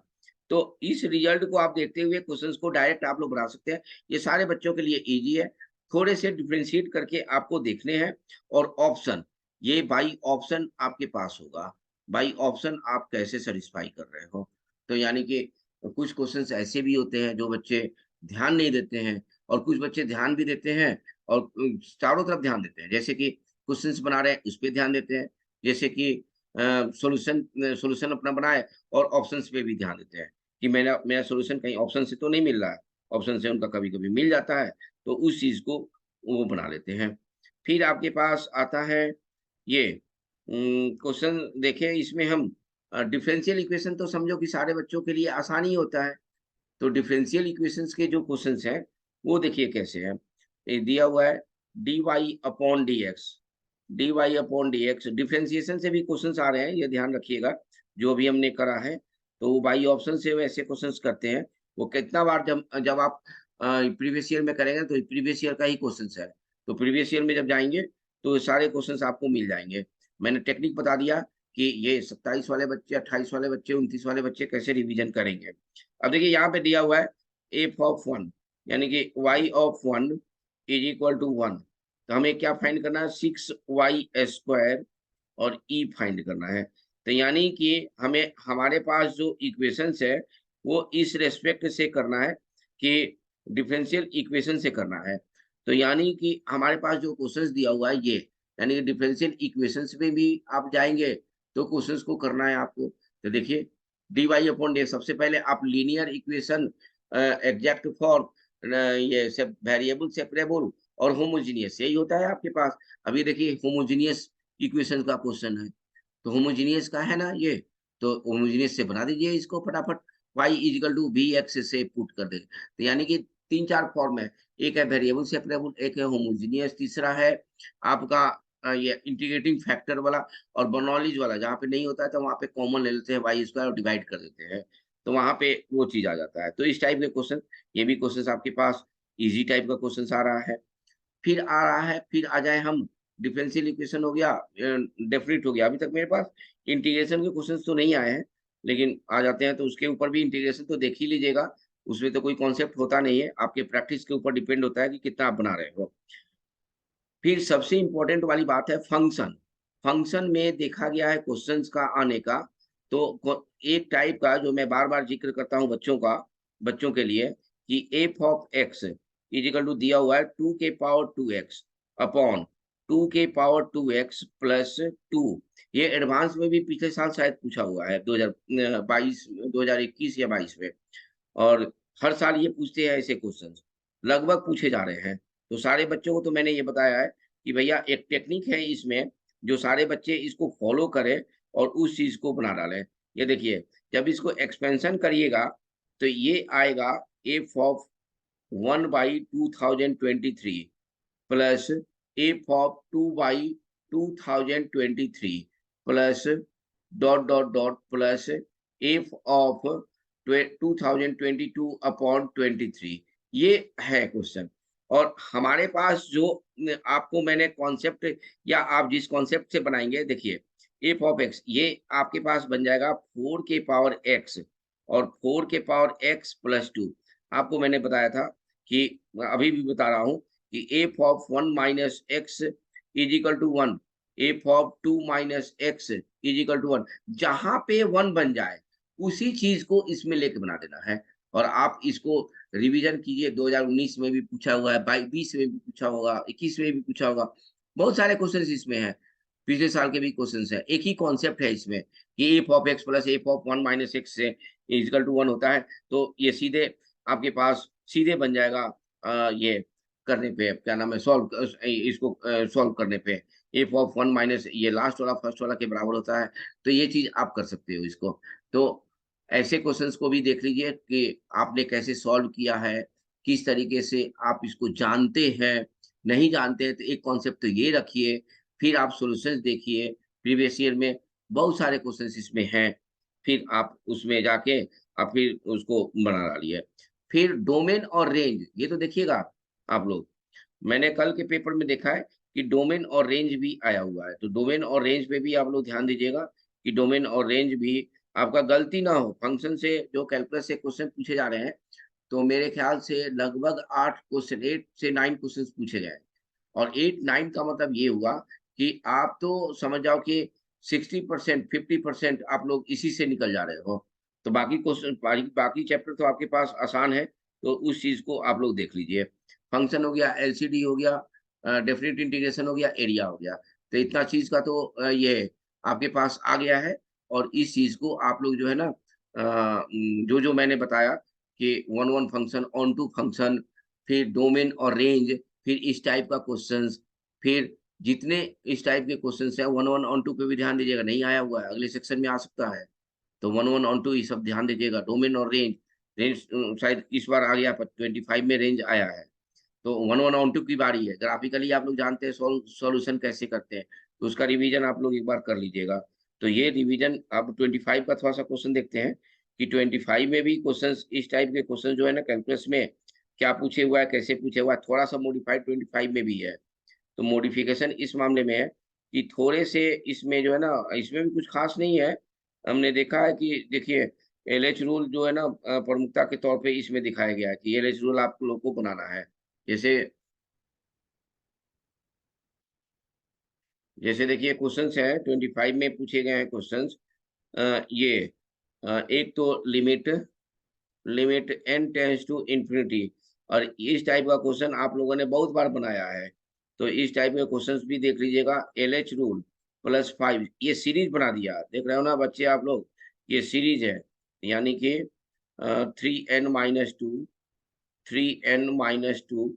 तो इस रिजल्ट को आप देखते हुए क्वेश्चंस को डायरेक्ट आप लोग बना सकते हैं। ये सारे बच्चों के लिए ईजी है। थोड़े से डिफरेंशिएट करके आपको देखने हैं और ऑप्शन, ये बाई ऑप्शन आपके पास होगा। बाई ऑप्शन आप कैसे सैटिस्फाई कर रहे हो। तो यानी कि कुछ क्वेश्चंस ऐसे भी होते हैं जो बच्चे ध्यान नहीं देते हैं और कुछ बच्चे ध्यान भी देते हैं और चारों तरफ ध्यान देते हैं। जैसे कि क्वेश्चंस बना रहे हैं, उस पे ध्यान देते हैं। जैसे कि सॉल्यूशन अपना बनाए और ऑप्शंस पे भी ध्यान देते हैं कि मेरा मेरा सॉल्यूशन कहीं ऑप्शन से तो नहीं मिल रहा है। ऑप्शन से उनका कभी-कभी मिल जाता है, तो उस चीज़ को वो बना लेते हैं। फिर आपके पास आता है ये क्वेश्चन, देखिए इसमें हम डिफरेंशियल इक्वेशन तो समझो कि सारे बच्चों के लिए आसान ही होता है। तो डिफरेंशियल इक्वेशंस के जो क्वेश्चंस हैं, वो देखिए कैसे हैं। ये दिया हुआ है dy upon dx, dy upon dx differentiation से भी क्वेश्चंस आ रहे हैं, ये ध्यान रखिएगा। जो भी हमने करा है, तो वो बाई ऑप्शन से वैसे क्वेश्चंस करते हैं। वो कितना बार जब जब आप प्रीवियस ईयर में करेंगे, तो प्रीवियस ईयर का ही क्वेश्चंस है। तो प्रीवियस ईयर में जब जाएँगे, तो सारे क्वेश्चंस आपको मिल जाएँगे। मैंने टेक्निक बता दिया कि ये 27 वाले बच्चे, 28 वाले बच्चे, 29 वाले बच्चे कैसे रिवीजन करेंगे। अब देखिए यहाँ पे दिया हुआ है एफ ऑफ 1, यानी कि y of 1 is equal to 1। तो हमें क्या फाइंड करना है, 6y स्क्वायर और e फाइंड करना है। तो यानी कि हमें हमारे पास जो इक्वेशंस है, वो इस रेस्पेक्ट से करना है कि डिफरेंशियल इक्वेशन से करना है। तो यानी कि हमारे पास जो क्वेश्चंस दिया हुआ है ये, यानी कि डिफरेंशियल इक्वेशंस में भी आप जाएँगे, तो क्वेश्चंस को करना है आपको। तो देखिए dy अपॉन डी, सबसे पहले आप लीनियर इक्वेशन एग्जैक्ट फॉर ये सब वेरिएबल सेपरेबल और होमोजेनियस, यही होता है आपके पास। अभी देखिए होमोजेनियस इक्वेशन का क्वेश्चन है, तो होमोजेनियस का है ना ये, तो होमोजेनियस से बना दीजिए इसको फटाफट। y equal to B X से पुट कर देंगे, तो यानी कि 3-4 फॉर्म है। एक है वेरिएबल सेपरेबल, एक है होमोजेनियस, तीसरा है आपका ये इंटीग्रेटिंग फैक्टर वाला, और बर्नौलीज वाला जहाँ पे नहीं होता है तो वहाँ पे कॉमन ले लेते हैं वाई स्क्वायर और डिवाइड कर देते हैं। तो वहाँ पे वो चीज़ आ जाता है। तो इस टाइप के क्वेश्चन, ये भी क्वेश्चन आपके पास ईज़ी टाइप का क्वेश्चन आ रहा है। फिर आ रहा है, फिर आ जाए हम, डिफरेंशियल इक्वेशन हो गया, डेफिनिट हो गया। अभी तक मेरे पास इंटीग्रेशन के क्वेश्चंस तो नहीं आए हैं, लेकिन आ जाते हैं तो उसके ऊपर भी इंटीग्रेशन तो देख ही लीजिएगा। उसमें तो कोई कॉन्सेप्ट होता नहीं है, आपके प्रैक्टिस के ऊपर डिपेंड होता है कि कितना आप बना रहे हो। फिर सबसे इम्पोर्टेंट वाली बात है फंक्शन। फंक्शन में देखा गया है क्वेश्चंस का आने का, तो एक टाइप का जो मैं बार-बार ज़िक्र करता हूँ बच्चों के लिए, कि F of x is equal to दिया हुआ है 2 के पावर 2x अपॉन 2 के पावर 2x प्लस 2। ये एडवांस में भी पिछले साल शायद पूछा हुआ है 2022 2021 या 22 में। और हर साल ये पूछते हैं ऐसे क्वेश्चंस, लगभग पूछे जा रहे हैं। तो सारे बच्चों को तो मैंने ये बताया है कि भैया एक टेक्निक है इसमें, जो सारे बच्चे इसको फॉलो करें और उस चीज़ को बना डालें। ये देखिए, जब इसको एक्सपेंशन करिएगा, तो ये आएगा F of 1 by 2023 plus F of 2 by 2023 plus dot plus F of 2022 upon 23। ये है क्वेश्चन। और हमारे पास जो आपको मैंने कॉन्सेप्ट, या आप जिस कॉन्सेप्ट से बनाएंगे, देखिए एफ ऑफ एक्स ये आपके पास बन जाएगा 4 के पावर एक्स और 4 के पावर एक्स प्लस 2। आपको मैंने बताया था कि, अभी भी बता रहा हूँ कि F of 1 minus X is equal to 1, F of 2 minus X is equal to 1। जहाँ पे 1 बन जाए, उसी चीज़ को इसमें लेके बना देना है। और आप इसको रिवीजन कीजिए, 2019 में भी पूछा हुआ है, 20 में भी पूछा होगा, 21 में भी पूछा होगा। बहुत सारे क्वेश्चंस इसमें हैं, पिछले साल के भी क्वेश्चंस हैं। एक ही कॉन्सेप्ट है इसमें कि F of x plus F of 1 minus x से इज इक्वल टू 1 होता है। तो ये सीधे आपके पास सीधे बन जाएगा ये करने पे, क्या नाम है, इसको सॉल्व करने पे। एफ ऑफ 1 माइनस ये लास्ट वाला फर्स्ट वाला के बराबर होता है। तो ये चीज़ आप कर सकते हो इसको। तो ऐसे क्वेश्चंस को भी देख लीजिए कि आपने कैसे सॉल्व किया है, किस तरीके से आप इसको जानते हैं। नहीं जानते हैं तो एक कॉन्सेप्ट तो ये रखिए, फिर आप सॉल्यूशंस देखिए। प्रीवियस ईयर में बहुत सारे क्वेश्चंस इसमें हैं, फिर आप उसमें जाके आप फिर उसको बना डालिए। फिर डोमेन और रेंज, ये तो देखिएगा आप लोग। मैंने कल के पेपर में देखा है कि डोमेन और रेंज भी आया हुआ है, तो डोमेन और रेंज पे भी आप लोग ध्यान दीजिएगा कि डोमेन और रेंज भी आपका गलती ना हो, फंक्शन से जो कैलकुलस से क्वेश्चन पूछे जा रहे हैं, तो मेरे ख्याल से लगभग 8 क्वेश्चन, 8 से 9 क्वेश्चंस पूछे गए हैं। और 8-9 का मतलब ये हुआ कि आप तो समझ जाओ कि 60% 50% आप लोग इसी से निकल जा रहे हो। तो बाकी क्वेश्चन बाकी चैप्टर तो आपके पास आसान है, तो उस चीज़ को आप लोग देख लीजिए। फंक्शन हो गया, एलसीडी हो गया, डेफिनिट इंटीग्रेशन हो गया, एरिया हो गया। तो इतना चीज़ का तो ये आपके पास आ गया है और इस चीज़ को आप लोग जो है ना जो-जो मैंने बताया कि one one function, onto function, फिर डोमेन और रेंज, फिर इस टाइप का क्वेश्चंस, फिर जितने इस टाइप के क्वेश्चंस हैं, वन वन ऑन टू पे भी ध्यान दीजिएगा, नहीं आया हुआ है, अगले सेक्शन में आ सकता है। तो वन वन ऑन टू ये सब ध्यान दीजिएगा, डोमेन और रेंज, रेंज शायद इस बार आ गया 25 में रेंज आया है। तो वन वन ऑन टू की बारी है, ग्राफिकली आप लोग जानते हैं सॉल्यूशन कैसे करते हैं, तो उसका रिवीजन आप लोग एक बार कर लीजिएगा। तो ये रिवीजन अब 25 का थोड़ा-सा क्वेश्चन देखते हैं कि 25 में भी क्वेश्चंस इस टाइप के क्वेश्चन जो है ना कैलकुलस में क्या पूछे हुआ है, कैसे पूछे हुआ है, थोड़ा-सा मॉडिफाइड 25 में भी है। तो मॉडिफिकेशन इस मामले में है कि थोड़े से इसमें जो है ना, इसमें भी कुछ खास नहीं है। हमने देखा है कि देखिए एलएच रूल जो है ना प्रमुखता के तौर पे इसमें दिखाया गया है कि एलएच रूल आप लोग को बनाना है। जैसे जैसे देखिए क्वेश्चंस हैं 25 में पूछे गए हैं क्वेश्चंस ये एक तो limit limit n tends to infinity और इस टाइप का क्वेश्चन आप लोगों ने बहुत बार बनाया है। तो इस टाइप के क्वेश्चंस भी देख लीजिएगा। एलएच रूल प्लस 5 ये सीरीज बना दिया। देख रहे हो ना बच्चे आप लोग? ये सीरीज है। यानी कि 3n-2 3n-2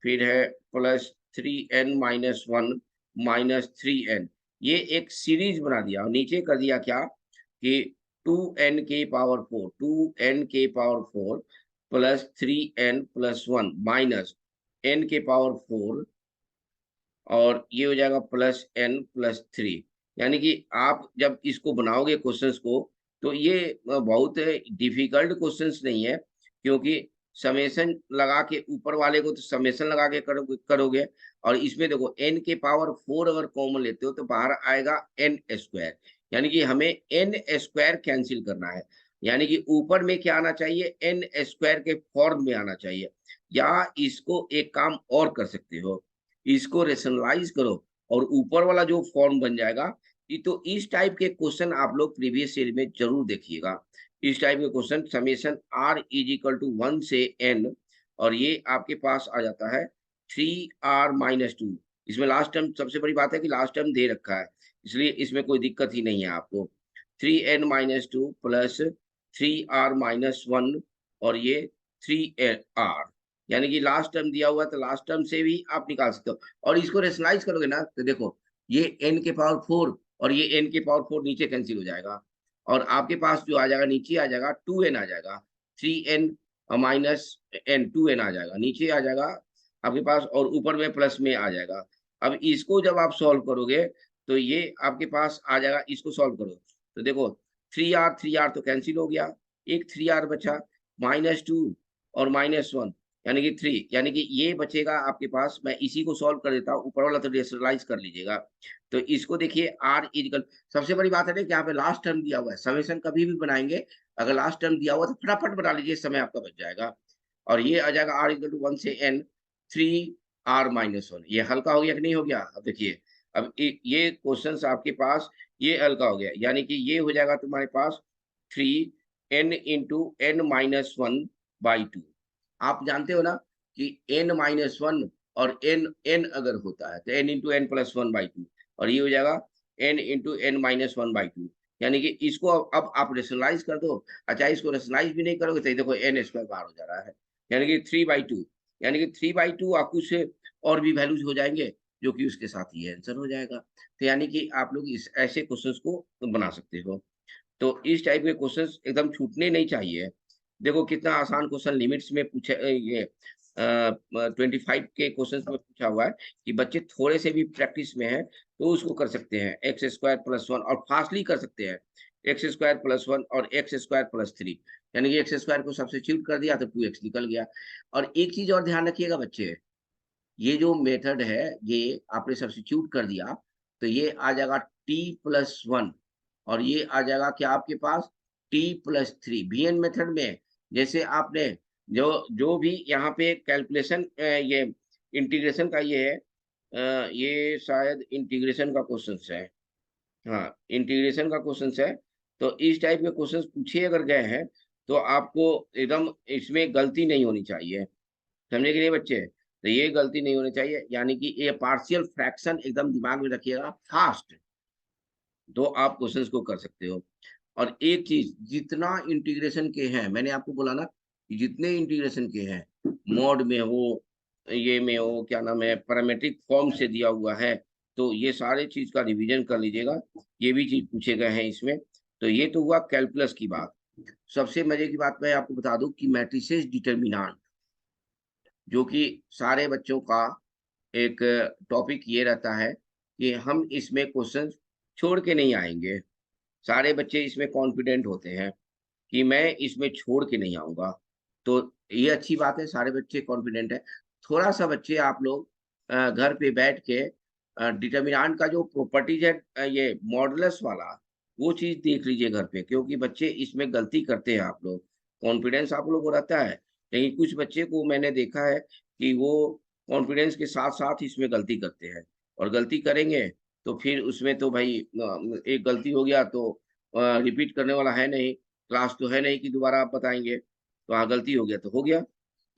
फिर है प्लस 3n-1 माइनस 3n ये एक सीरीज बना दिया और नीचे कर दिया क्या कि 2n के power 4 plus 3n+1 minus n के पावर 4 और ये हो जाएगा प्लस n+3 यानी कि आप जब इसको बनाओगे क्वेश्चंस को तो ये बहुत डिफिकल्ट क्वेश्चंस नहीं है क्योंकि समेशन लगा के ऊपर वाले को तो समेशन लगा के करोगे और इसमें देखो n के पावर 4 अगर कॉमन लेते हो तो बाहर आएगा n स्क्वायर यानी कि हमें n स्क्वायर कैंसिल करना है यानी कि ऊपर में क्या आना चाहिए n स्क्वायर के फॉर्म में आना चाहिए या इसको एक काम और कर सकते हो इसको रेशनलाइज करो और ऊपर वाला जो फॉर्म बन जाएगा ये तो इस टाइप के क्वेश्चन आप लोग प्रीवियस ईयर में जरूर देखिएगा इस टाइप के question summation r is equal to 1 से n और ये आपके पास आ जाता है 3r-2 इसमें लास्ट टर्म सबसे बड़ी बात है कि लास्ट टर्म दे रखा है इसलिए इसमें कोई दिक्कत ही नहीं है आपको 3n-2 प्लस 3r-1 और ये 3r यानी कि लास्ट टर्म दिया हुआ है तो लास्ट टर्म से भी आप निकाल सकते हो और इसको रेशनलाइज करोगे ना तो देखो ये n के पावर 4 और ये n के पावर 4 नीचे कैंसिल हो जाएगा और आपके पास जो आ जाएगा नीचे आ जाएगा 2n आ जाएगा 3n माइनस n 2n आ जाएगा नीचे आ जाएगा आपके पास और ऊपर में प्लस में आ जाएगा अब इसको जब आप सॉल्व करोगे तो ये आपके पास आ जाएगा इसको सॉल्व करो तो देखो 3r तो कैंसिल हो गया एक 3r बचा -2 और -1 यानी कि 3 यानी कि ये बचेगा आपके पास मैं इसी को सॉल्व कर देता हूँ ऊपर वाला तो रेशनलाइज कर लीजिएगा तो इसको देखिए r इक्वल सबसे बड़ी बात है ना कि यहाँ पे लास्ट टर्म दिया हुआ है समेशन कभी भी बनाएंगे अगर लास्ट टर्म दिया हुआ तो फटाफट बना लीजिए समय आपका बच जाएगा और ये आ जाएगा r इक्वल टू 1 से n 3r-1 ये हल्का हो गया कि नहीं हो गया अब देखिए अब ये क्वेश्चंस आपके पास ये हल्का हो गया यानी कि ये हो जाएगा तुम्हारे पास 3n/n-1/2 आप जानते हो ना कि n-1 और n अगर होता है तो n/n+1/2 और ये हो जाएगा n/n-1/2 यानी कि इसको अब आप रेशनलाइज कर दो अच्छा इसको रेशनलाइज भी नहीं करोगे तो ये देखो n स्क्वायर बाहर हो जा रहा है यानी कि 3/2 यानी कि 3/2 और कुछ और भी वैल्यूज हो जाएंगे जो कि उसके साथ ये आंसर हो जाएगा तो यानी कि आप लोग इस ऐसे क्वेश्चंस को बना सकते हो तो इस टाइप के क्वेश्चंस एकदम छूटने नहीं चाहिए। देखो कितना आसान क्वेश्चन लिमिट्स में पूछे ये 25 के क्वेश्चंस में पूछा हुआ है कि बच्चे थोड़े से भी प्रैक्टिस में हैं तो उसको कर सकते हैं x² + 1 और फास्टली कर सकते हैं x² + 1 और x² + 3 यानी कि x² को सब्स्टिट्यूट कर दिया तो 2x निकल गया और एक चीज और ध्यान रखिएगा बच्चे ये जो मेथड है ये आपने सब्स्टिट्यूट कर दिया तो ये आ जाएगा t+1 और ये आ जाएगा क्या आपके पास t+3 VN मेथड में जैसे आपने जो जो भी यहाँ पे कैलकुलेशन ये इंटीग्रेशन का ये है, ये शायद इंटीग्रेशन का क्वेश्चन है। हाँ, इंटीग्रेशन का क्वेश्चन है। तो इस टाइप के क्वेश्चन पूछे अगर गए हैं तो आपको एकदम इसमें गलती नहीं होनी चाहिए, समझे कि नहीं बच्चे? तो ये गलती नहीं होनी चाहिए, यानी कि ये पार्शियल फ्रैक्शन एकदम दिमाग में रखिएगा फास्ट, तो आप क्वेश्चंस को कर सकते हो। और एक चीज, जितना इंटीग्रेशन के हैं, मैंने आपको बोला ना कि जितने इंटीग्रेशन के हैं, मॉड में हो, ये में हो, क्या नाम है, पैरामेट्रिक फॉर्म से दिया हुआ है, तो ये सारे चीज का रिवीजन कर लीजिएगा। ये भी चीज पूछे गए हैं इसमें। तो ये तो हुआ कैलकुलस की बात। सबसे मजे की बात मैं आपको बता दूं कि मैट्रिसेस डिटर्मिनेंट, जो कि सारे बच्चों का एक टॉपिक ये रहता है कि हम इसमें क्वेश्चन छोड़ के नहीं आएंगे। सारे बच्चे इसमें कॉन्फिडेंट होते हैं कि मैं इसमें छोड़ के नहीं आऊंगा। तो ये अच्छी बात है, सारे बच्चे कॉन्फिडेंट है। थोड़ा सा बच्चे आप लोग घर पे बैठ के डिटर्मिनेंट का जो प्रॉपर्टीज है, ये मॉडुलस वाला, वो चीज देख लीजिए घर पे, क्योंकि बच्चे इसमें गलती करते हैं। आप लोग कॉन्फिडेंस आप लोग को रहता है, लेकिन कुछ बच्चे को मैंने देखा है कि वो कॉन्फिडेंस के साथ साथ इसमें गलती करते हैं, और गलती करेंगे तो फिर उसमें तो भाई एक गलती हो गया तो रिपीट करने वाला है नहीं, क्लास तो है नहीं कि दोबारा आप बताएंगे। तो हाँ, गलती हो गया तो हो गया।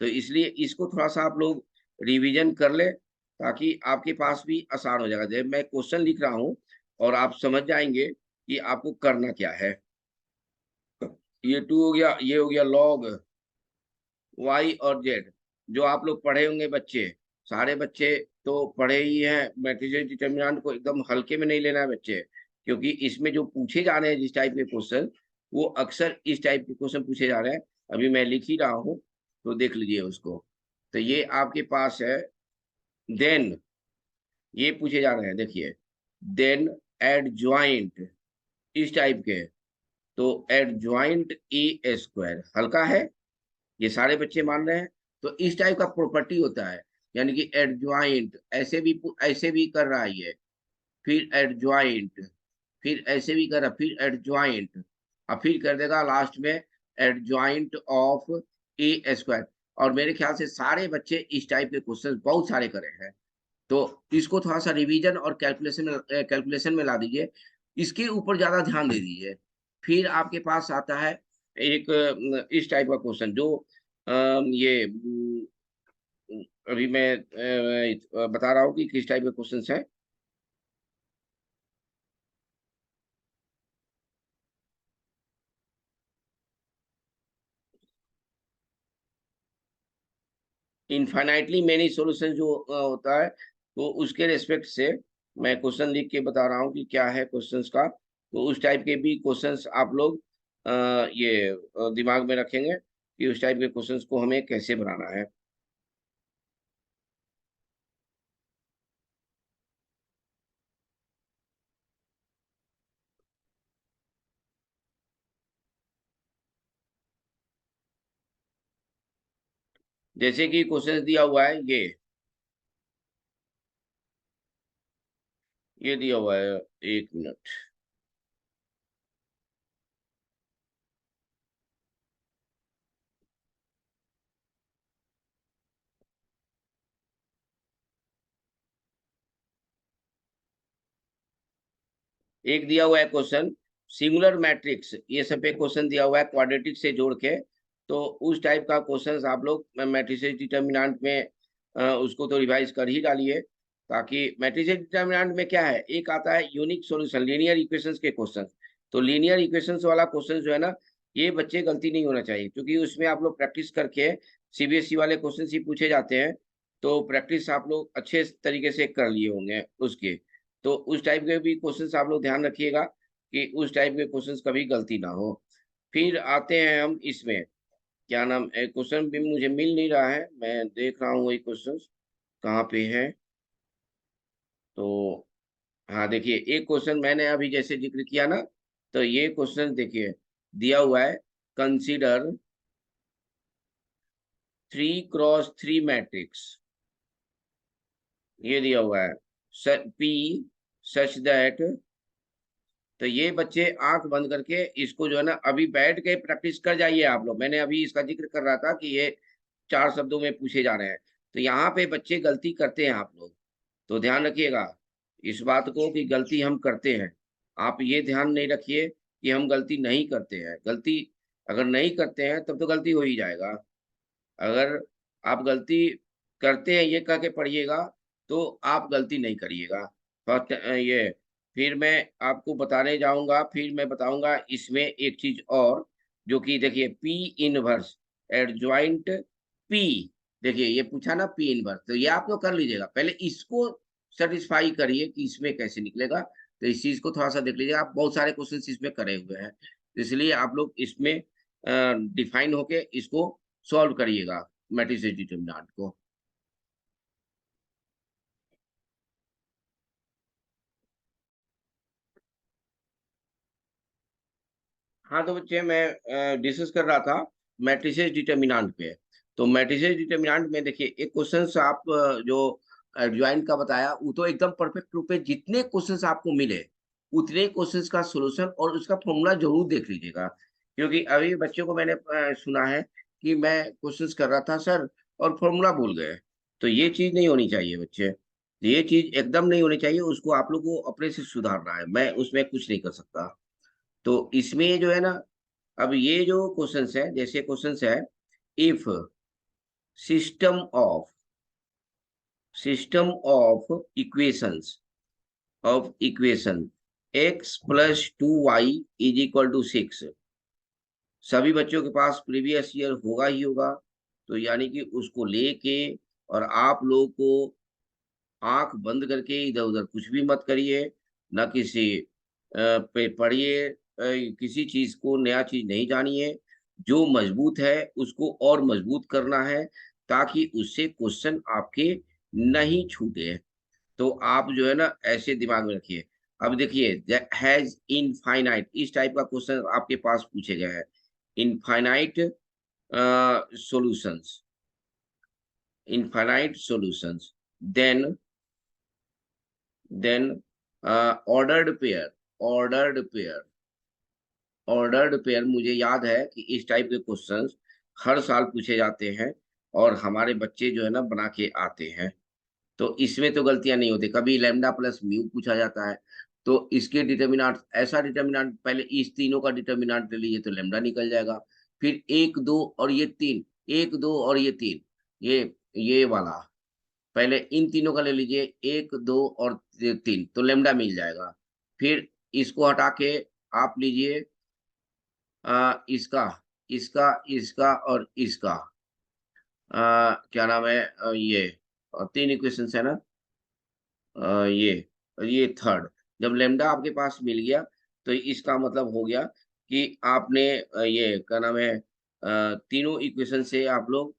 तो इसलिए इसको थोड़ा सा आप लोग रिवीजन कर ले, ताकि आपके पास भी आसान हो जाएगा। जब मैं क्वेश्चन लिख रहा हूँ और आप समझ जाएंगे कि आपको करना क्या है। ये टू हो गया, ये हो गया लॉग वाई और जेड, जो आप लोग पढ़े होंगे बच्चे, सारे बच्चे तो पढ़े ही हैं। मैट्रिसेस डिटर्मिनेंट को एकदम हल्के में नहीं लेना है बच्चे, क्योंकि इसमें जो पूछे जा रहे हैं जिस टाइप के क्वेश्चन, वो अक्सर इस टाइप के क्वेश्चन पूछे जा रहे हैं। अभी मैं लिख ही रहा हूँ, तो देख लीजिए उसको। तो ये आपके पास है, देन ये पूछे जा रहे हैं, देखिए, देन एडजॉइंट, इस टाइप के। तो एडजॉइंट ए स्क्वायर हल्का है, ये सारे बच्चे मान रहे हैं। तो इस टाइप का प्रॉपर्टी होता है, यानी कि एडजॉइंट ऐसे भी कर रहा है ये, फिर एडजॉइंट, फिर ऐसे भी कर रहा, फिर एडजॉइंट, और फिर कर देगा लास्ट में एडजॉइंट ऑफ ए स्क्वायर। और मेरे ख्याल से सारे बच्चे इस टाइप के क्वेश्चन बहुत सारे करे हैं। तो इसको थोड़ा सा रिवीजन और कैलकुलेशन में ला दीजिए, इसके ऊपर ज्यादा ध्यान दे दीजिए। फिर आपके पास आता है एक इस टाइप का क्वेश्चन, जो ये अभी मैं बता रहा हूँ कि किस टाइप के क्वेश्चन है। इनफाइनाइटली मेनी सॉल्यूशन जो होता है, तो उसके रेस्पेक्ट से मैं क्वेश्चन लिख के बता रहा हूँ कि क्या है क्वेश्चंस का। तो उस टाइप के भी क्वेश्चंस आप लोग ये दिमाग में रखेंगे कि उस टाइप के क्वेश्चंस को हमें कैसे बनाना है। जैसे कि क्वेश्चन दिया हुआ है, ये दिया हुआ है, 1 मिनट। एक दिया हुआ है क्वेश्चन, सिंगुलर मैट्रिक्स, ये सब पे क्वेश्चन दिया हुआ है क्वाड्रेटिक से जोड़ के। तो उस टाइप का क्वेश्चंस आप लोग मैट्रिसेस डिटर्मिनेंट में उसको तो रिवाइज कर ही डालिए, ताकि मैट्रिसेस डिटर्मिनेंट में क्या है, एक आता है यूनिक सॉल्यूशन, लीनियर इक्वेशंस के क्वेश्चन। तो लीनियर इक्वेशंस वाला क्वेश्चन जो है ना, ये बच्चे गलती नहीं होना चाहिए, क्योंकि उसमें आप लोग प्रैक्टिस करके सीबीएसई वाले क्वेश्चन ही पूछे जाते हैं। तो प्रैक्टिस आप लोग अच्छे तरीके से कर लिए होंगे उसके। तो उस टाइप के भी क्वेश्चंस आप लोग ध्यान रखिएगा कि उस टाइप के क्वेश्चंस कभी गलती ना हो। फिर आते हैं हम इसमें, क्या नाम, क्वेश्चन भी मुझे मिल नहीं रहा है, मैं देख रहा हूँ वही क्वेश्चन कहाँ पे है। तो हाँ, देखिए, एक क्वेश्चन मैंने अभी जैसे जिक्र किया ना, तो ये क्वेश्चन देखिए दिया हुआ है, कंसीडर 3x3 मैट्रिक्स, ये दिया हुआ है, पी सच दैट तो ये बच्चे आंख बंद करके इसको जो है ना अभी बैठ के प्रैक्टिस कर जाइए आप लोग। मैंने अभी इसका जिक्र कर रहा था कि ये 4 शब्दों में पूछे जा रहे हैं। तो यहाँ पे बच्चे गलती करते हैं आप लोग, तो ध्यान रखिएगा इस बात को कि गलती हम करते हैं। आप ये ध्यान नहीं रखिए कि हम गलती नहीं करते हैं। गलती अगर नहीं करते हैं तब तो गलती हो ही जाएगा। अगर आप गलती करते हैं ये कह के पढ़िएगा तो आप गलती नहीं करिएगा। फर्स्ट ये फिर मैं आपको बताने जाऊँगा, फिर मैं बताऊँगा इसमें एक चीज़ और, जो कि देखिए पी इनवर्स एडजॉइंट पी, देखिए ये पूछा ना पी इनवर्स, तो ये आप लोग कर लीजिएगा। पहले इसको सैटिस्फाई करिए कि इसमें कैसे निकलेगा, तो इस चीज़ को थोड़ा-सा देख लीजिए। आप बहुत सारे क्वेश्चन्स इसमें करे हुए हैं, इसलिए आप लोग इसमें डिफाइन होके इसको सॉल्व करिएगा मैट्रिसेस डिटरमिनेंट को। हाँ, तो बच्चे मैं डिस्कस कर रहा था मैट्रिसेस डिटरमिनेंट पे। तो मैट्रिसेस डिटरमिनेंट में देखिए एक क्वेश्चन्स आप जो एडजॉइंट का बताया वो तो एकदम परफेक्ट रूप में जितने क्वेश्चन्स आपको मिले, उतने क्वेश्चन्स का सॉल्यूशन और उसका फॉर्मूला ज़रूर देख लीजिएगा। क्योंकि अभी बच्चों को मैंने सुना है कि मैं क्वेश्चन्स कर रहा था सर और फॉर्मूला भूल गए। तो ये चीज़ नहीं होनी चाहिए बच्चे। ये चीज़ एकदम नहीं होनी चाहिए, उसको आप लोग को अपने से सुधारना है। मैं उसमें कुछ नहीं कर सकता। तो इसमें जो है ना, अब ये जो क्वेश्चंस है, जैसे क्वेश्चंस है, if system of system of equations of equation x plus 2y is equal to 6, सभी बच्चों के पास प्रीवियस ईयर होगा ही होगा। तो यानी कि उसको लेके और आप लोगों को आँख बंद करके इधर-उधर कुछ भी मत करिए, ना किसी पे पढ़िए, किसी चीज़ को नया चीज़ नहीं जानिए। जो मज़बूत है उसको और मज़बूत करना है ताकि उससे क्वेश्चन आपके नहीं छूटे। तो आप जो है ना ऐसे दिमाग में रखिए। अब देखिए हैज़ इनफाइनाइट इस टाइप का क्वेश्चन आपके पास पूछे गए हैं। Infinite solutions infinite solutions then then ordered pair ordered pair ordered pair मुझे याद है कि इस टाइप के क्वेश्चंस हर साल पूछे जाते हैं और हमारे बच्चे जो है ना बना के आते हैं। तो इसमें तो गलतियाँ नहीं होती। कभी लैम्ब्डा प्लस म्यू पूछा जाता है, तो इसके डिटर्मिनेंट ऐसा डिटर्मिनेंट पहले इस तीनों का डिटर्मिनेंट ले लीजिए तो लैम्ब्डा निकल जाएगा। फिर 1, 2 और ये 3, 1, 2 और ये 3, ये वाला पहले इन तीनों का ले लीजिए 1, 2 और 3 तो लैम्ब्डा मिल जाएगा। फिर इसको हटा के आप लीजिए इसका, इसका और इसका क्या नाम है ये 3 इक्वेशंस है ना? ये थर्ड, जब लैम्ब्डा आपके पास मिल गया तो इसका मतलब हो गया कि आपने ये क्या नाम है तीनों इक्वेशन से आप लोग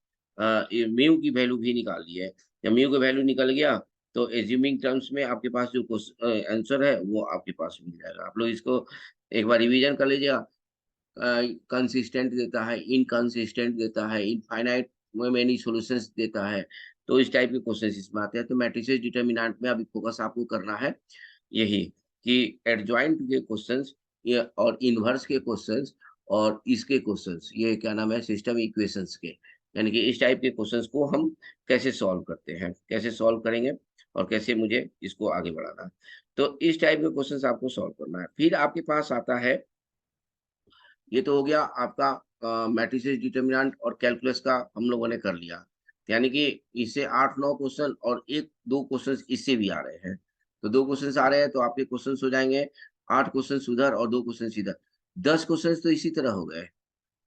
ये म्यू की वैल्यू भी निकाल ली है। जब म्यू की वैल्यू निकल गया तो अज्यूमिंग टर्म्स में आपके पास जो आंसर है वो आपके पास मिल जाएगा। आप लोग इसको एक बार रिवीजन कर लीजिएगा। कंसिस्टेंट देता है, इनकंसिस्टेंट देता है, इनफाइनाइट में मेनी सॉल्यूशंस देता है। तो इस टाइप के क्वेश्चंस इसमें आते हैं। तो मैट्रिसेस डिटरमिनेंट में अभी फोकस आपको करना है यही कि एडजॉइंट के क्वेश्चंस ये और इनवर्स के क्वेश्चंस और इसके क्वेश्चंस ये क्या नाम है सिस्टम इक्वेशंस के, यानी कि इस टाइप के क्वेश्चंस को हम कैसे सॉल्व करते हैं, कैसे सॉल्व करेंगे और कैसे मुझे इसको आगे बढ़ाना है। तो इस टाइप के क्वेश्चंस आपको सॉल्व करना है। फिर आपके पास आता है, ये तो हो गया आपका मैट्रिसेस डिटरमिनेंट और कैलकुलस का हम लोगों ने कर लिया। यानी कि इससे 8-9 क्वेश्चन और 1-2 क्वेश्चन इससे भी आ रहे हैं। तो 2 क्वेश्चन आ रहे हैं तो आपके क्वेश्चन हो जाएँगे 8 क्वेश्चन उधर और 2 क्वेश्चन इधर। 10 क्वेश्चन तो इसी तरह हो गए।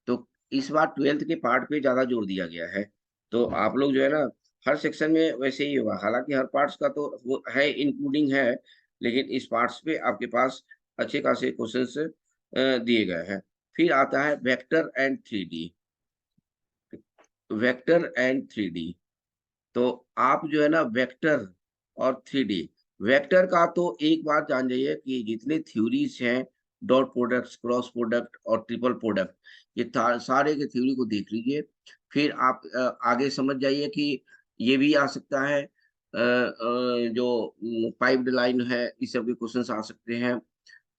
तो इस बार 12th के पार्ट पे ज़्यादा जोर दिया गया है। तो आप लोग जो है ना हर सेक्शन में वैसे ही होगा। हालाँकि हर पार्ट्स का तो वो है इंक्लूडिंग है, लेकिन इस पार्ट्स पे आपके पास अच्छे खासे क्वेश्चन्स दिए गए हैं। फिर आता है vector and 3D, vector and 3D। तो आप जो है ना वेक्टर और 3D, वेक्टर का तो एक बात जान जाइए कि जितने थ्योरीज हैं डॉट प्रोडक्ट, क्रॉस प्रोडक्ट और ट्रिपल प्रोडक्ट, ये सारे के थ्योरी को देख लीजिए। फिर आप आगे समझ जाइए कि ये भी आ सकता है जो पाइप्ड लाइन है इस सब के क्वेश्चंस आ सकते हैं।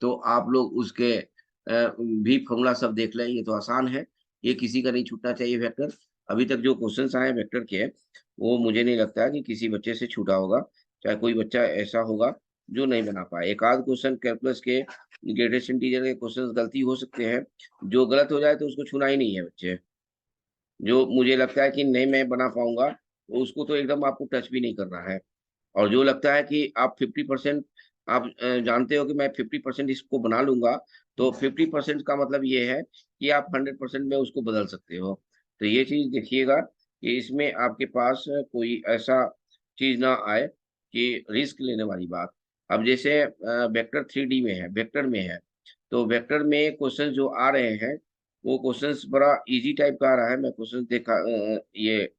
तो आप लोग उसके भी फॉर्मूला सब देख लें, ये तो आसान है, ये किसी का नहीं छूटना चाहिए वेक्टर। अभी तक जो क्वेश्चंस आए वेक्टर के, वो मुझे नहीं लगता है कि किसी बच्चे से छूटा होगा, चाहे कोई बच्चा ऐसा होगा जो नहीं बना पाए। एक आध क्वेश्चन कैलकुलस के ग्रेडेशन टीचर के क्वेश्चन गलती हो सकते हैं, जो गलत हो जाए तो उसको छूना ही नहीं है बच्चे। जो मुझे लगता है कि नहीं मैं बना पाऊंगा, तो उसको तो एकदम आपको टच भी नहीं करना है। और जो लगता है कि आप 50%, आप जानते हो कि मैं 50% इसको बना लूंगा, तो 50% का मतलब ये है कि आप 100% में उसको बदल सकते हो। तो ये चीज देखिएगा कि इसमें आपके पास कोई ऐसा चीज ना आए कि रिस्क लेने वाली बात। अब जैसे वेक्टर 3D में है, वेक्टर में है, तो वेक्टर में क्वेश्चन जो आ रहे हैं, वो क्वेश्चंस बड़ा इजी टाइप का आ रहा है। मैं क्वेश्चन देखा, ये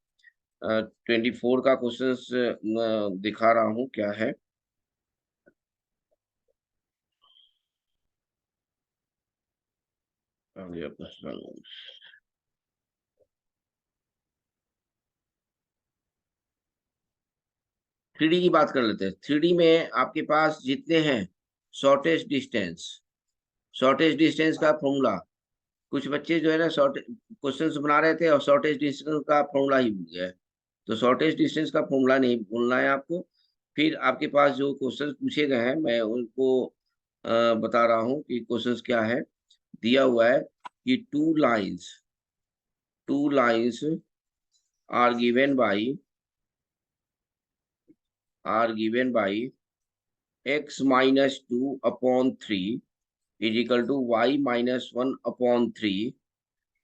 24 का क्वेश्चंस दिखा रहा हूँ क्या है। अगला प्रश्न, 3D की बात कर लेते हैं। 3D में आपके पास जितने हैं, शॉर्टेस्ट डिस्टेंस, शॉर्टेस्ट डिस्टेंस का फॉर्मूला, कुछ बच्चे जो है ना शॉर्ट क्वेश्चंस बना रहे थे और शॉर्टेस्ट डिस्टेंस का फॉर्मूला ही भूल गए। तो शॉर्टेस्ट डिस्टेंस का फॉर्मूला नहीं भूलना है आपको। फिर आपके पास जो क्वेश्चंस पूछे गए हैं, मैं उनको बता रहा हूँ कि क्वेश्चंस क्या है। दिया हुआ है कि two lines are given by x minus 2 upon 3 is equal to y minus 1 upon 3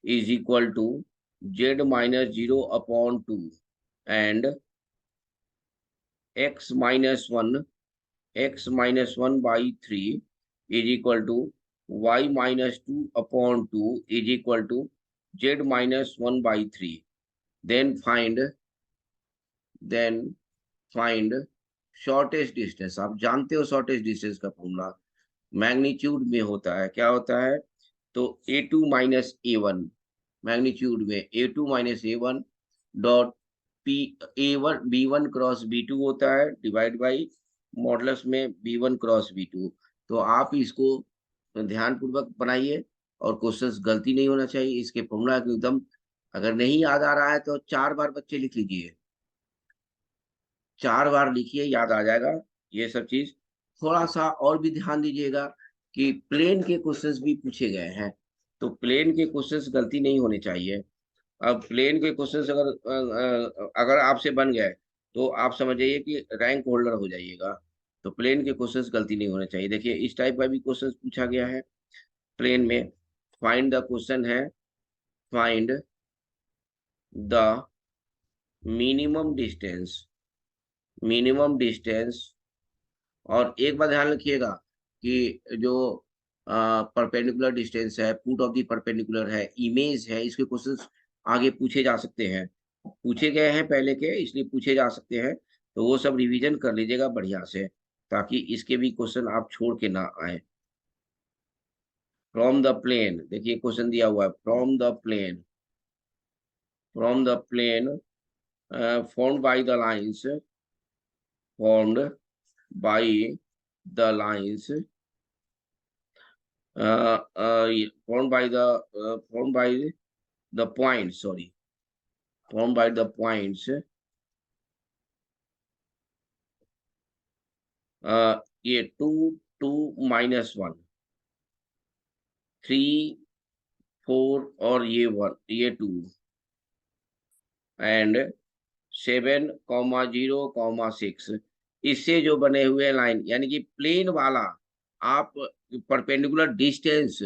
is equal to z minus 0 upon 2 and x minus 1 by 3 is equal to y minus 2 upon 2 is equal to z minus 1 by 3. Then find shortest distance. आप जानते हो शॉर्टेस्ट डिस्टेंस का फॉर्मूला मैग्नीट्यूड में होता है, क्या होता है? तो A2 - A1, मैग्नीट्यूड में A2 - A1 dot B1 cross B2 होता है, डिवाइड बाई मॉडुलस में B1 क्रॉस B2। तो आप इसको ध्यान पूर्वक बनाइए और क्वेश्चंस गलती नहीं होना चाहिए। इसके फॉर्मूला को एकदम, अगर नहीं याद आ रहा है तो 4 बार बच्चे लिख लीजिए, 4 बार लिखिए, याद आ जाएगा ये सब चीज। थोड़ा सा और भी ध्यान दीजिएगा कि प्लेन के क्वेश्चंस भी पूछे गए हैं, तो प्लेन के क्वेश्चंस गलती नहीं होने चाहिए। अब प्लेन के क्वेश्चंस अगर आपसे बन गए, तो आप समझिए कि रैंक होल्डर हो जाइएगा। तो प्लेन के क्वेश्चंस गलती नहीं होने चाहिए। देखिए इस टाइप का भी क्वेश्चंस पूछा गया है प्लेन में। फाइंड द क्वेश्चन है, find the minimum distance, minimum distance. और एक बात ध्यान रखिएगा कि जो परपेंडिकुलर डिस्टेंस है, फुट ऑफ द परपेंडिकुलर है, इमेज है, इसके क्वेश्चंस आगे पूछे जा सकते हैं, पूछे गए हैं पहले के, इसलिए पूछे जा सकते हैं। तो वो सब रिवीजन कर लीजिएगा बढ़िया से, ताकि इसके भी क्वेश्चन आप छोड़ के ना आए। फ्रॉम द प्लेन, देखिए क्वेश्चन दिया हुआ है, from the plane formed by the lines formed by the lines formed by the points, sorry, formed by the points, ये 2 - 2 - 1, 3 4 और ये 1, ये 2 एंड 7, 0, 6, इससे जो बने हुए लाइन, यानी कि प्लेन वाला, आप परपेंडिकुलर डिस्टेंस,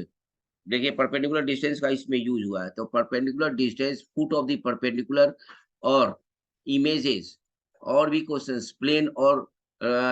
देखिए परपेंडिकुलर डिस्टेंस का इसमें यूज हुआ है, तो perpendicular distance, foot of the perpendicular और इमेजेस, और भी क्वेश्चंस प्लेन और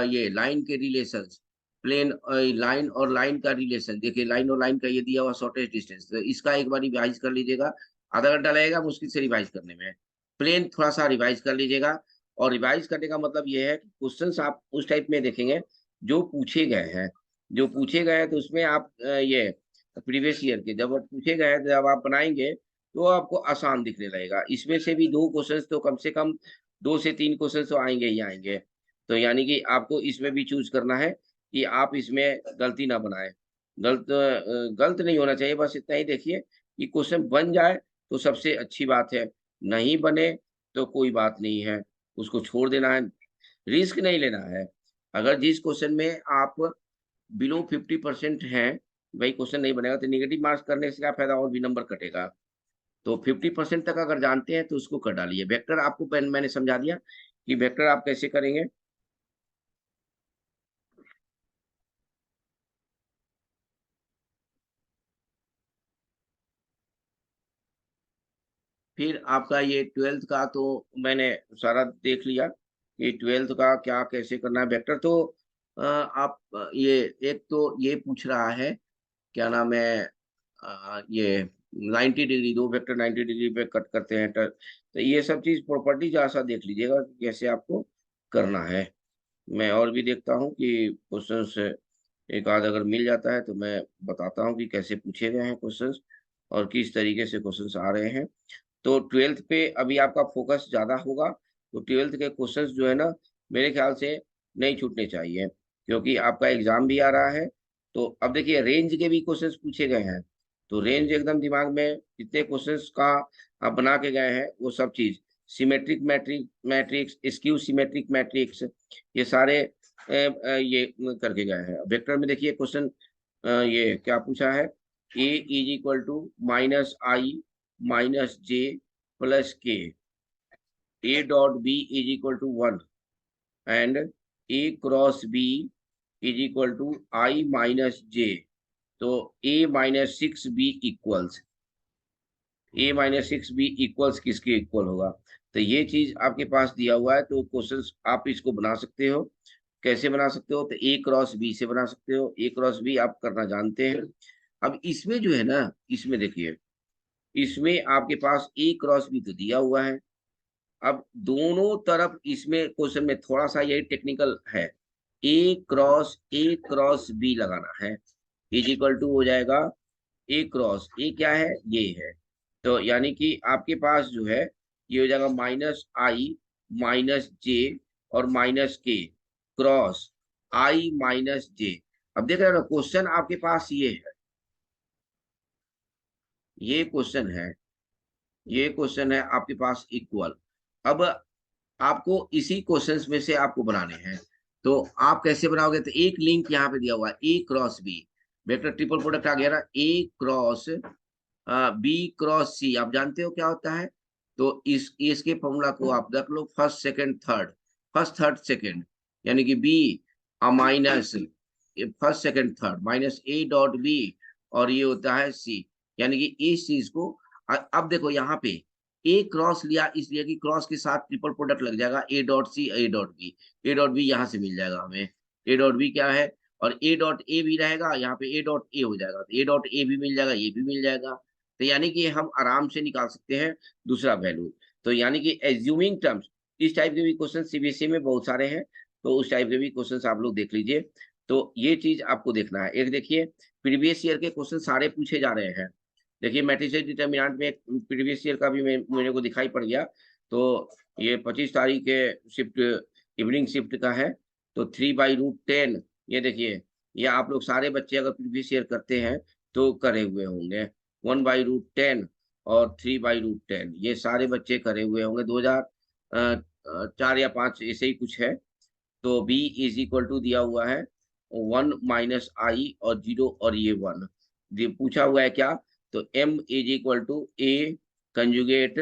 ये लाइन के रिलेशंस, प्लेन लाइन और लाइन का रिलेशन, देखिए लाइन और लाइन का ये दिया हुआ शॉर्टेस्ट डिस्टेंस, तो इसका एक बार रिवाइज कर लीजिएगा। आधा घंटा लगेगा मुश्किल से रिवाइज करने में। प्लेन थोड़ा सा रिवाइज कर लीजिएगा। और रिवाइज करने का मतलब ये है कि क्वेश्चंस आप उस टाइप में देखेंगे जो पूछे गए हैं, जो पूछे गए हैं, तो उसमें आप ये प्रीवियस ईयर के जब पूछे गए हैं, जब आप बनाएंगे तो आपको आसान दिखने लगेगा। इसमें से भी 2 क्वेश्चंस तो कम से कम, 2 से 3 क्वेश्चंस तो आएंगे ही आएंगे। तो यानी कि आपको इसमें भी चूज करना है कि आप इसमें गलती ना बनाएं। गलत नहीं होना चाहिए, बस इतना ही देखिए कि क्वेश्चन बन जाए तो सबसे अच्छी बात है, नहीं बने तो कोई बात नहीं है, उसको छोड़ देना है, रिस्क नहीं लेना है। अगर जिस क्वेश्चन में आप बिलो 50% हैं, वही क्वेश्चन नहीं बनेगा तो नेगेटिव मार्क्स करने से क्या फायदा, और भी नंबर कटेगा। तो 50% तक अगर जानते हैं तो उसको कर डालिए। वेक्टर आपको मैंने समझा दिया कि वेक्टर आप कैसे करेंगे। फिर आपका ये 12th का तो मैंने सारा देख लिया कि 12th का क्या कैसे करना है। वेक्टर तो आप ये एक तो ये पूछ रहा है, क्या नाम है, ये 90 डिग्री, दो वेक्टर 90 डिग्री पे कट करते हैं, तो ये सब चीज प्रॉपर्टी जरा सा देख लीजिएगा कि कैसे आपको करना है। मैं और भी देखता हूँ कि क्वेश्चंस एक आध अगर मिल जाता है तो मैं बताता हूँ कि कैसे पूछे गए हैं क्वेश्चंस और किस तरीके से क्वेश्चंस आ रहे हैं। तो 12th पे अभी आपका फोकस ज्यादा होगा, तो 12th के क्वेश्चंस जो है ना, मेरे ख्याल से नहीं छूटने चाहिए, क्योंकि आपका एग्जाम भी आ रहा है। तो अब देखिए रेंज के भी क्वेश्चंस पूछे गए हैं, तो रेंज एकदम दिमाग में जितने क्वेश्चंस का आप बना के गए हैं वो सब चीज, symmetric matrix, skew symmetric matrix, ये सारे ये करके गए हैं। वेक्टर में देखिए क्वेश्चन ये क्या पूछा है, a is equal to minus i minus j plus k, a dot b is equal to 1 and a cross b is equal to i minus j. तो a minus six b equals, a minus six b equals किसके इक्वल होगा। तो ये चीज आपके पास दिया हुआ है, तो क्वेश्चंस आप इसको बना सकते हो। कैसे बना सकते हो, तो ए क्रॉस बी से बना सकते हो, ए क्रॉस बी आप करना जानते हैं। अब इसमें जो है ना, इसमें देखिए, इसमें आपके पास ए क्रॉस बी तो दिया हुआ है। अब दोनों तरफ इसमें क्वेश्चन में थोड़ा सा यही टेक्निकल है, ए क्रॉस बी लगाना है, इज इक्वल टू हो जाएगा ए क्रॉस ए, क्या है ये है। तो यानी कि आपके पास जो है ये हो जाएगा माइनस आई माइनस जे और माइनस के क्रॉस आई माइनस जे। अब देख रहे हो ना, क्वेश्चन आपके पास ये है, ये क्वेश्चन है, ये क्वेश्चन है आपके पास इक्वल। अब आपको इसी क्वेश्चंस में से आपको बनाने हैं, तो आप कैसे बनाओगे, तो एक लिंक यहाँ पे दिया हुआ है, a cross b, vector triple product आ गया ना, a cross b cross c, आप जानते हो क्या होता है। तो इसके फॉर्मूला को आप रख लो, first second third, first third second, यानी कि b minus first second third minus a dot b, और ये होता है सी। यानी कि इस चीज को अब देखो यहाँ पे ए क्रॉस लिया इसलिए कि क्रॉस के साथ ट्रिपल प्रोडक्ट लग जाएगा, A dot C A dot B, A dot B यहाँ से मिल जाएगा हमें, ए डॉट बी क्या है, और ए डॉट ए भी रहेगा यहाँ पे, ए डॉट ए हो जाएगा, तो ए डॉट ए भी मिल जाएगा, ये भी मिल जाएगा। तो यानी कि हम आराम से निकाल सकते हैं दूसरा वैल्यू। तो यानी कि एज्यूमिंग टर्म्स, इस टाइप के भी क्वेश्चन सीबीएसई में बहुत सारे हैं, तो उस टाइप के भी क्वेश्चन आप लोग देख लीजिए। तो ये चीज आपको देखना है। एक देखिए प्रीवियस ईयर के क्वेश्चन सारे पूछे जा रहे हैं। देखिए मैट्रिसेस डिटर्मिनेंट में प्रीवियस ईयर का भी मेरे को दिखाई पड़ गया। तो ये 25 तारीख के शिफ्ट, इवनिंग शिफ्ट का है। तो 3/√10, ये देखिए, ये आप लोग सारे बच्चे अगर प्रीवियस ईयर करते हैं तो करे हुए होंगे। 1/√10 और 3/√10, ये सारे बच्चे करे हुए होंगे, 2004 या 5 ऐसे ही कुछ है। तो बी इज इक्वल टू दिया हुआ है 1 माइनस आई और 0 और ये 1 पूछा हुआ है क्या। तो m is equal to A conjugate,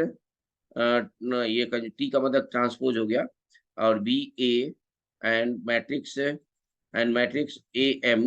ये टी का मतलब ट्रांसपोज हो गया, और B A and matrix A M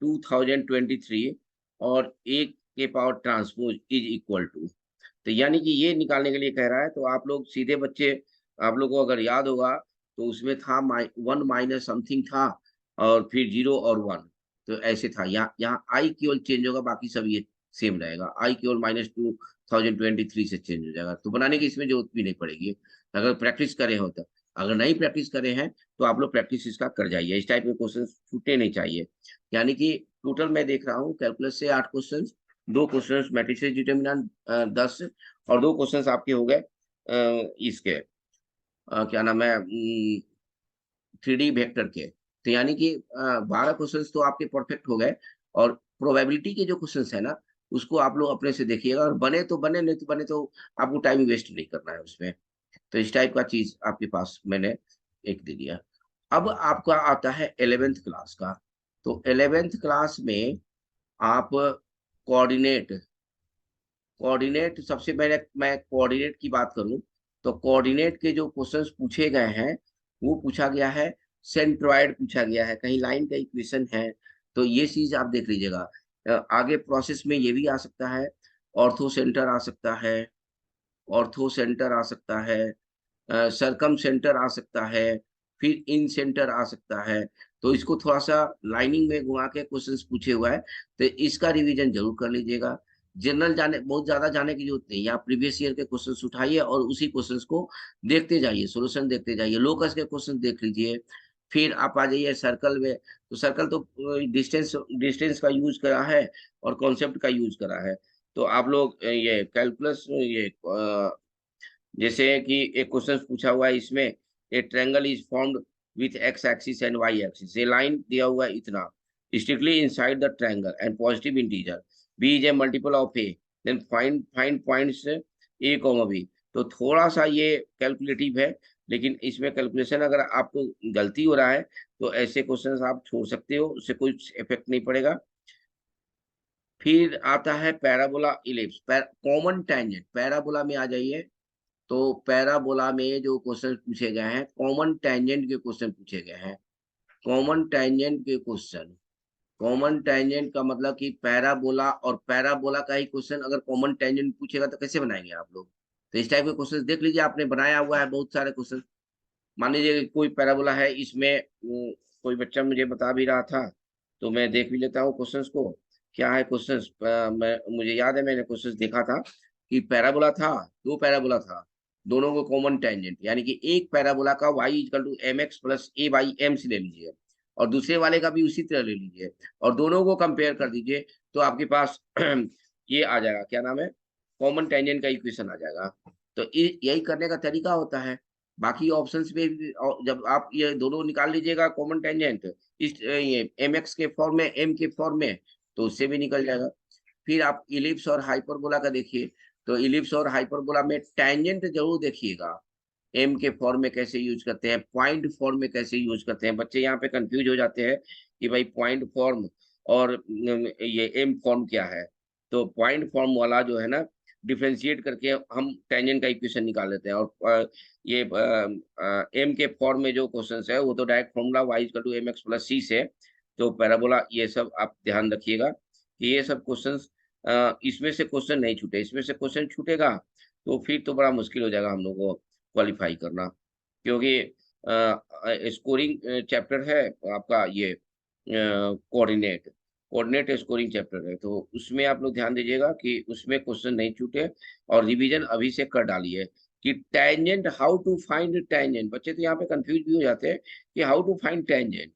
2023 और ए के power transpose is equal to. तो यानी कि ये निकालने के लिए कह रहा है, तो आप लोग सीधे बच्चे, आप लोग को अगर याद होगा तो उसमें था 1 माइनस समथिंग था, और फिर 0 और 1, तो ऐसे था। यहाँ आई केवल चेंज होगा, बाकी सब ये सेम रहेगा, आई केवल -2023 से चेंज हो जाएगा। तो बनाने की इसमें जरूरत भी नहीं पड़ेगी अगर प्रैक्टिस करे हो तो। अगर नहीं प्रैक्टिस करे हैं तो आप लोग प्रैक्टिस इसका कर जाइए, इस टाइप के क्वेश्चन छूटने नहीं चाहिए। यानी कि टोटल मैं देख रहा हूँ कैलकुलस से 8 क्वेश्चन, 2 क्वेश्चन मैट्रिसेस डिटर्मिनेंट 10, और 2 क्वेश्चन आपके हो गए इसके क्या नाम है, 3D वेक्टर के। तो यानी कि 12 क्वेश्चंस तो आपके परफेक्ट हो गए और प्रोबेबिलिटी के जो क्वेश्चंस है ना, उसको आप लोग अपने से देखिएगा और बने तो बने, नहीं तो बने तो आपको टाइम वेस्ट नहीं करना है उसमें। तो इस टाइप का चीज़ आपके पास मैंने एक दे दिया। अब आपका आता है 11th क्लास का। तो 11th क्लास में आप कोऑर्डिनेट कोऑर्डिनेट सबसे पहले मैं कोऑर्डिनेट की बात करूं तो कोऑर्डिनेट के जो क्वेश्चंस पूछे गए हैं वो पूछा गया है, सेंट्रॉइड पूछा गया है, कहीं लाइन का इक्वेशन है, तो ये चीज आप देख लीजिएगा। आगे प्रोसेस में ये भी आ सकता है, ऑर्थो सेंटर आ सकता है, ऑर्थो सेंटर आ सकता है, सरकम सेंटर आ सकता है, फिर इन सेंटर आ सकता है। तो इसको थोड़ा-सा लाइनिंग में घुमा के क्वेश्चंस पूछे हुआ है, तो इसका रिवीजन ज़रूर कर लीजिएगा। जनरल जाने बहुत ज़्यादा जाने की ज़रूरत नहीं है, आप प्रीवियस ईयर के क्वेश्चंस उठाइए और उसी क्वेश्चंस को देखते जाइए, सॉल्यूशन देखते जाइए। लोकस के क्वेश्चन देख लीजिए, फिर आप आ जाइए सर्कल में, तो सर्कल तो डिस्टेंस डिस्टेंस का यूज़ करा है और कॉन्सेप्ट का यूज़ करा है। तो आप लोग ये कैलकुलस जैसे कि एक क्वेश्चन पूछा हुआ है इसमें, a triangle is formed with X axis and Y axis, ये लाइन दिया हुआ है इतना, strictly inside the triangle and positive integer B is a multiple of A, then find find points A comma B. तो थोड़ा सा ये कैलकुलेटिव है, लेकिन इसमें कैलकुलेशन अगर आपको गलती हो रहा है तो ऐसे क्वेश्चंस आप छोड़ सकते हो, उससे कोई इफेक्ट नहीं पड़ेगा। फिर आता है parabola ellipse, common tangent, parabola में आ जाइए। तो पैराबोला में जो क्वेश्चन पूछे गए हैं, कॉमन टेंजेंट के क्वेश्चन पूछे गए हैं। कॉमन टेंजेंट के क्वेश्चन, कॉमन टेंजेंट का मतलब कि पैराबोला और पैराबोला का ही क्वेश्चन अगर कॉमन टेंजेंट पूछेगा तो कैसे बनाएंगे आप लोग? तो इस टाइप के क्वेश्चन देख लीजिए, आपने बनाया हुआ है बहुत सारे क्वेश्चन। मान लीजिए कोई पैराबोला है इसमें, कोई बच्चा मुझे बता भी रहा था, तो मैं देख भी लेता हूँ क्वेश्चंस को। क्या है क्वेश्चंस, मैं मुझे याद है मैंने क्वेश्चंस देखा था कि पैराबोला था, 2 पैराबोला था, दोनों को कॉमन टेंजेंट यानी कि एक पैराबोला का y equal to mx plus a by m से ले लीजिए और दूसरे वाले का भी उसी तरह ले लीजिए और दोनों को कंपेयर कर दीजिए, तो आपके पास ये आ जाएगा, क्या नाम है, कॉमन टेंजेंट का इक्वेशन आ जाएगा। तो यही करने का तरीका होता है। बाकी ऑप्शंस में भी जब आप ये दोनों निकाल लीजिएगा कॉमन टेंजेंट, ये mx के फॉर्म में, m के फॉर्म में, तो उससे भी निकल जाएगा। फिर आप इलिप्स और हाइपरबोला का देखिए, तो इलिप्स और हाइपरबोला में टेंजेंट ज़रूर देखिएगा। एम के फॉर्म में कैसे यूज़ करते हैं, पॉइंट फॉर्म में कैसे यूज़ करते हैं। बच्चे यहाँ पे कन्फ्यूज़ हो जाते हैं कि भाई पॉइंट फॉर्म और ये एम फॉर्म क्या है? तो पॉइंट फॉर्म वाला जो है ना, डिफरेंशिएट करके हम टेंजेंट का इक्वेशन निकाल लेते हैं और ये एम के फॉर्म में जो क्वेश्चंस है, वो तो direct formula y equal to mx plus c से, तो पैराबोला ये सब आप ध्यान रखिएगा कि ये सब क्वेश्चंस इसमें से क्वेश्चन नहीं छूटे। इसमें से क्वेश्चन छूटेगा तो फिर तो बड़ा मुश्किल हो जाएगा हम लोगों को क्वालीफाई करना, क्योंकि स्कोरिंग चैप्टर है आपका ये कोऑर्डिनेट, कोऑर्डिनेट स्कोरिंग चैप्टर है, तो उसमें आप लोग ध्यान दीजिएगा कि उसमें क्वेश्चन नहीं छूटे और रिवीजन अभी से कर डालिए कि tangent, how to find tangent. बच्चे तो यहाँ पे कंफ्यूज भी हो जाते हैं कि हाउ टू फाइंड टेंजेंट,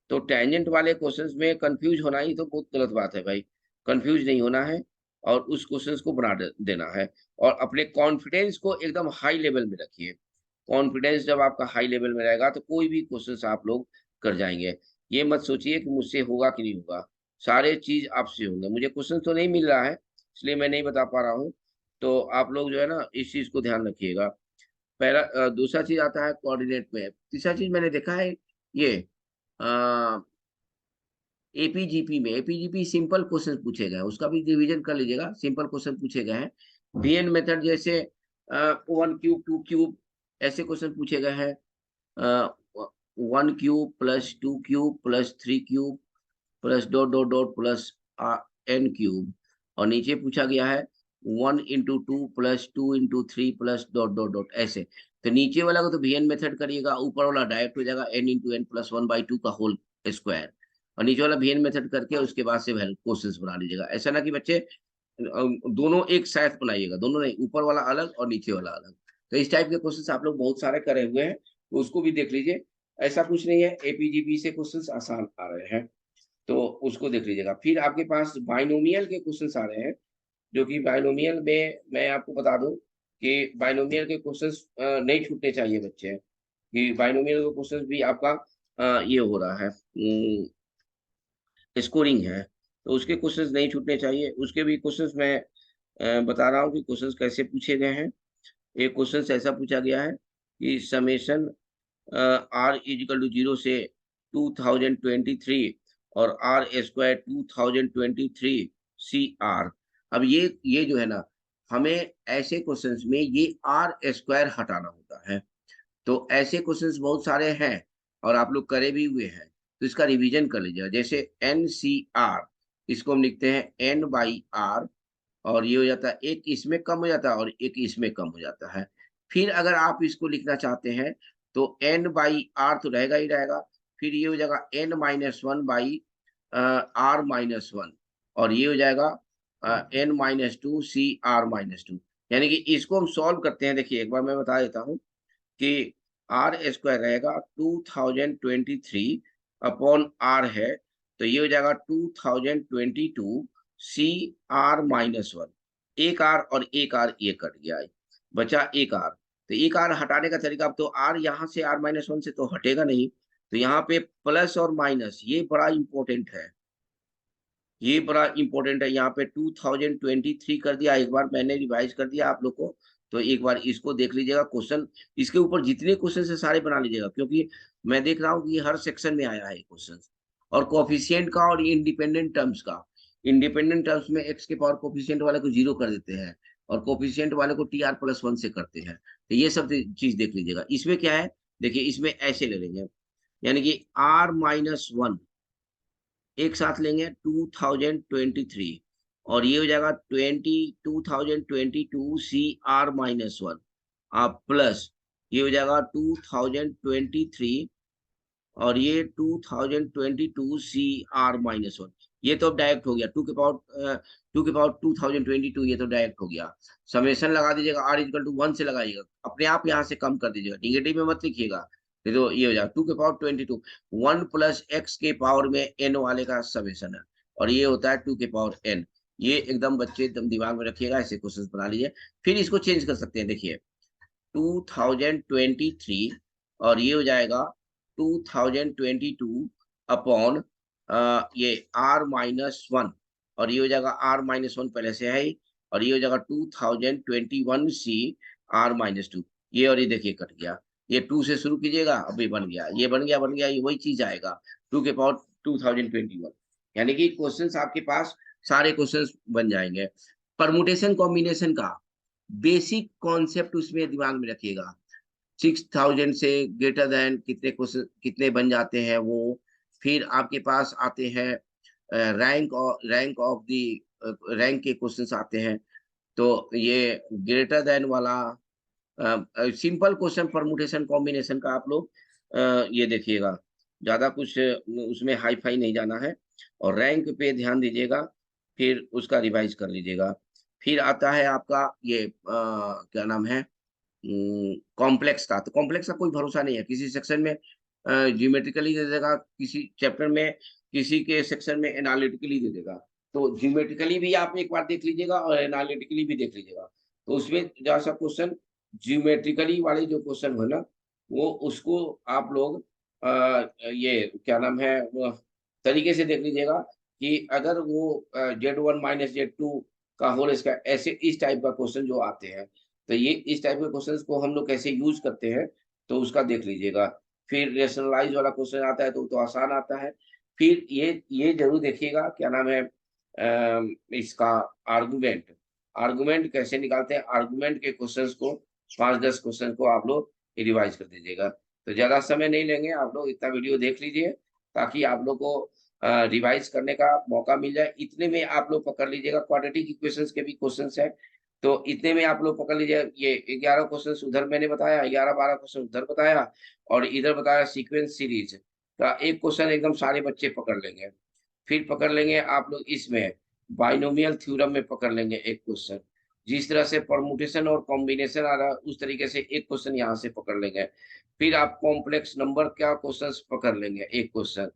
तो टेंजेंट वाले क्वेश्चंस में कंफ्यूज होना ही तो बहुत गलत बात है भाई। कंफ्यूज नहीं होना है और उस क्वेश्चंस को बना देना है और अपने कॉन्फिडेंस को एकदम हाई लेवल में रखिए। कॉन्फिडेंस जब आपका हाई लेवल में रहेगा तो कोई भी क्वेश्चंस आप लोग कर जाएंगे। ये मत सोचिए कि मुझसे होगा कि नहीं होगा, सारे चीज आपसे होंगे। मुझे क्वेश्चन तो नहीं मिल रहा है इसलिए मैं नहीं बता पा रहा हूँ, तो आप लोग जो है ना इस चीज को ध्यान रखिएगा। पहला दूसरा चीज आता है कोऑर्डिनेट में। तीसरा चीज मैंने देखा है ये एपीजीपी में, एपीजीपी सिंपल क्वेश्चन पूछे गए हैं, उसका भी रिवीजन कर लीजिएगा। सिंपल क्वेश्चन पूछे गए हैं, वीएन मेथड जैसे 1 क्यूब 2 क्यूब ऐसे क्वेश्चन पूछे गए हैं। 1 cube plus 2 cube plus 3 cube plus dot dot dot plus N cube, और नीचे पूछा गया है 1 into 2 plus 2 into 3 plus dot dot dot ऐसे। तो नीचे वाला को तो वीएन मेथड करिएगा, ऊपर वाला डायरेक्ट हो जाएगा एन इंटू एन प्लस 1/2 का होल स्क्वायर, और नीचे वाला वीएन मेथड करके उसके बाद से क्वेश्चंस बना लीजिएगा। ऐसा ना कि बच्चे दोनों एक साथ बनाइएगा, दोनों नहीं, ऊपर वाला अलग और नीचे वाला अलग। तो इस टाइप के क्वेश्चंस आप लोग बहुत सारे करे हुए हैं, तो उसको भी देख लीजिए। ऐसा कुछ नहीं है, एपीजीपी से क्वेश्चंस आसान आ रहे हैं, तो उसको देख लीजिएगा। फिर आपके पास बाइनोमियल के क्वेश्चंस आ रहे हैं, जो कि बाइनोमियल में मैं आपको बता दूं कि बाइनोमियल के क्वेश्चंस नहीं छूटने चाहिए बच्चे, कि बाइनोमियल के क्वेश्चंस भी आपका ये हो रहा है, स्कोरिंग है, तो उसके क्वेश्चंस नहीं छूटने चाहिए। उसके भी क्वेश्चंस मैं बता रहा हूँ कि क्वेश्चंस कैसे पूछे गए हैं। एक क्वेश्चन ऐसा पूछा गया है कि समेशन आर इजिकल टू 0 से 2023 और आर स्क्वायर 2023 सी आर। अब ये जो है ना, हमें ऐसे क्वेश्चंस में ये आर स्क्वायर हटाना होता है। तो ऐसे क्वेश्चंस बहुत सारे हैं और आप लोग करे भी हुए हैं, तो इसका रिवीजन कर लीजिएगा। जैसे एन सी आर, इसको हम लिखते हैं एन बाई आर, और ये हो जाता है, एक इसमें कम हो जाता है और एक इसमें कम हो जाता है। फिर अगर आप इसको लिखना चाहते हैं तो n बाई आर तो रहेगा ही रहेगा, फिर ये हो जाएगा n minus one by R minus one, और ये हो जाएगा n minus two C R minus two. यानी कि इसको हम सॉल्व करते हैं। देखिए एक बार मैं बता देता हूँ कि आर स्क्वायर रहेगा 2023 अपॉन आर है, तो ये हो जाएगा 2022 सी आर माइनस वन। एक आर और एक आर ये कट गया है, बचा एक आर। तो एक आर हटाने का तरीका, अब तो आर यहाँ से आर माइनस वन से तो हटेगा नहीं, तो यहाँ पे प्लस और माइनस, ये बड़ा इंपॉर्टेंट है। ये बड़ा इंपॉर्टेंट है। यहाँ पे 2023 कर दिया, एक बार मैंने रिवाइज कर दिया आप लोग को, तो एक बार इसको देख लीजिएगा क्वेश्चन। इसके ऊपर जितने क्वेश्चन है सारे बना लीजिएगा, क्योंकि मैं देख रहा हूँ कि हर सेक्शन में आया है क्वेश्चन। और कोफिशिएंट का और इंडिपेंडेंट टर्म्स का, इंडिपेंडेंट टर्म्स में एक्स के पावर कोफिशिएंट वाले को 0 कर देते हैं और कोफिशिएंट वाले को टी आर प्लस वन से करते हैं। तो ये सब चीज देख लीजिएगा। इसमें क्या है, देखिए इसमें ऐसे ले लेंगे, यानी कि आर माइनस वन एक साथ लेंगे 2023, और ये हो जाएगा 2022 सी आर माइनस वन, आप प्लस ये हो जाएगा 2023 और ये 2022 सी आर माइनस वन। ये तो अब डायरेक्ट हो गया, टू के पावर 2022, ये तो डायरेक्ट हो गया। समेशन लगा दीजिएगा, आर इक्वल टू वन से लगाइएगा, अपने आप यहाँ से कम कर दीजिएगा, निगेटिव में मत लिखिएगा। तो ये हो जाएगा 2 के पावर 22, 1 प्लस एक्स के पावर में एन वाले का समेशन है, और ये होता है 2 के पावर एन। ये एकदम बच्चे एकदम दिमाग में रखिएगा, ऐसे क्वेश्चन बना लीजिए। फिर इसको चेंज कर सकते हैं, देखिए 2023 और ये हो जाएगा 2022 अपॉन ये r माइनस वन, और ये हो जाएगा r माइनस वन पहले से है ही, और ये हो जाएगा 2021 सी r माइनस टू। ये और ये देखिए कट गया, ये 2 से शुरू कीजिएगा, अभी बन गया, ये बन गया, ये वही चीज आएगा 2 के पावर 2021। यानी कि क्वेश्चंस आपके पास सारे क्वेश्चंस बन जाएंगे। परमुटेशन कॉम्बिनेशन का बेसिक कॉन्सेप्ट उसमें दिमाग में रखिएगा। 6000 से ग्रेटर देन कितने क्वेश्चन कितने बन जाते हैं वो। फिर आपके पास आते हैं रैंक ऑफ दी, रैंक के क्वेश्चंस आते हैं। तो ये ग्रेटर देन वाला सिंपल क्वेश्चन परमुटेशन कॉम्बिनेशन का आप लोग ये देखिएगा, ज्यादा कुछ उसमें हाई फाई नहीं जाना है, और रैंक पे ध्यान दीजिएगा, फिर उसका रिवाइज कर लीजिएगा। फिर आता है आपका ये क्या नाम है, कॉम्प्लेक्स का। तो कॉम्प्लेक्स का कोई भरोसा नहीं है, किसी सेक्शन में ज्योमेट्रिकली दे देगा, किसी चैप्टर में, किसी के सेक्शन में एनालिटिकली दे देगा। तो ज्योमेट्रिकली भी आप एक बार देख लीजिएगा और एनालिटिकली भी देख लीजिएगा। तो उसमें जहाँ सा क्वेश्चन ज्योमेट्रिकली वाले जो क्वेश्चन है ना, वो उसको आप लोग ये क्या नाम है वो तरीके से देख लीजिएगा कि अगर वो Z1 माइनस Z2 का होल स्क्वायर, ऐसे इस टाइप का क्वेश्चन जो आते हैं, तो ये इस टाइप के क्वेश्चंस को हम लोग कैसे यूज करते हैं, तो उसका देख लीजिएगा। फिर रेशनलाइज वाला क्वेश्चन आता है तो आसान आता है। फिर ये जरूर देखिएगा क्या नाम है इसका आर्गुमेंट, आर्गुमेंट कैसे निकालते हैं, आर्गुमेंट के क्वेश्चंस को 5-10 क्वेश्चन को आप लोग रिवाइज कर दीजिएगा। तो ज्यादा समय नहीं लेंगे, आप लोग इतना वीडियो देख लीजिए ताकि आप लोग को रिवाइज करने का मौका मिल जाए। इतने में आप लोग पकड़ लीजिएगा, क्वाड्रेटिक इक्वेशंस के भी क्वेश्चंस है, तो इतने में आप लोग पकड़ लीजिए। ये 11 क्वेश्चन उधर मैंने बताया, 11-12 क्वेश्चन उधर बताया, और इधर बताया सीक्वेंस सीरीज का एक क्वेश्चन एकदम सारे बच्चे पकड़ लेंगे। फिर पकड़ लेंगे आप लोग इसमें बाइनोमियल थ्योरम में पकड़ लेंगे एक क्वेश्चन। जिस तरह से परमुटेशन और कॉम्बिनेशन आ रहा है उस तरीके से एक क्वेश्चन यहाँ से पकड़ लेंगे। फिर आप कॉम्प्लेक्स नंबर का क्वेश्चन पकड़ लेंगे एक क्वेश्चन।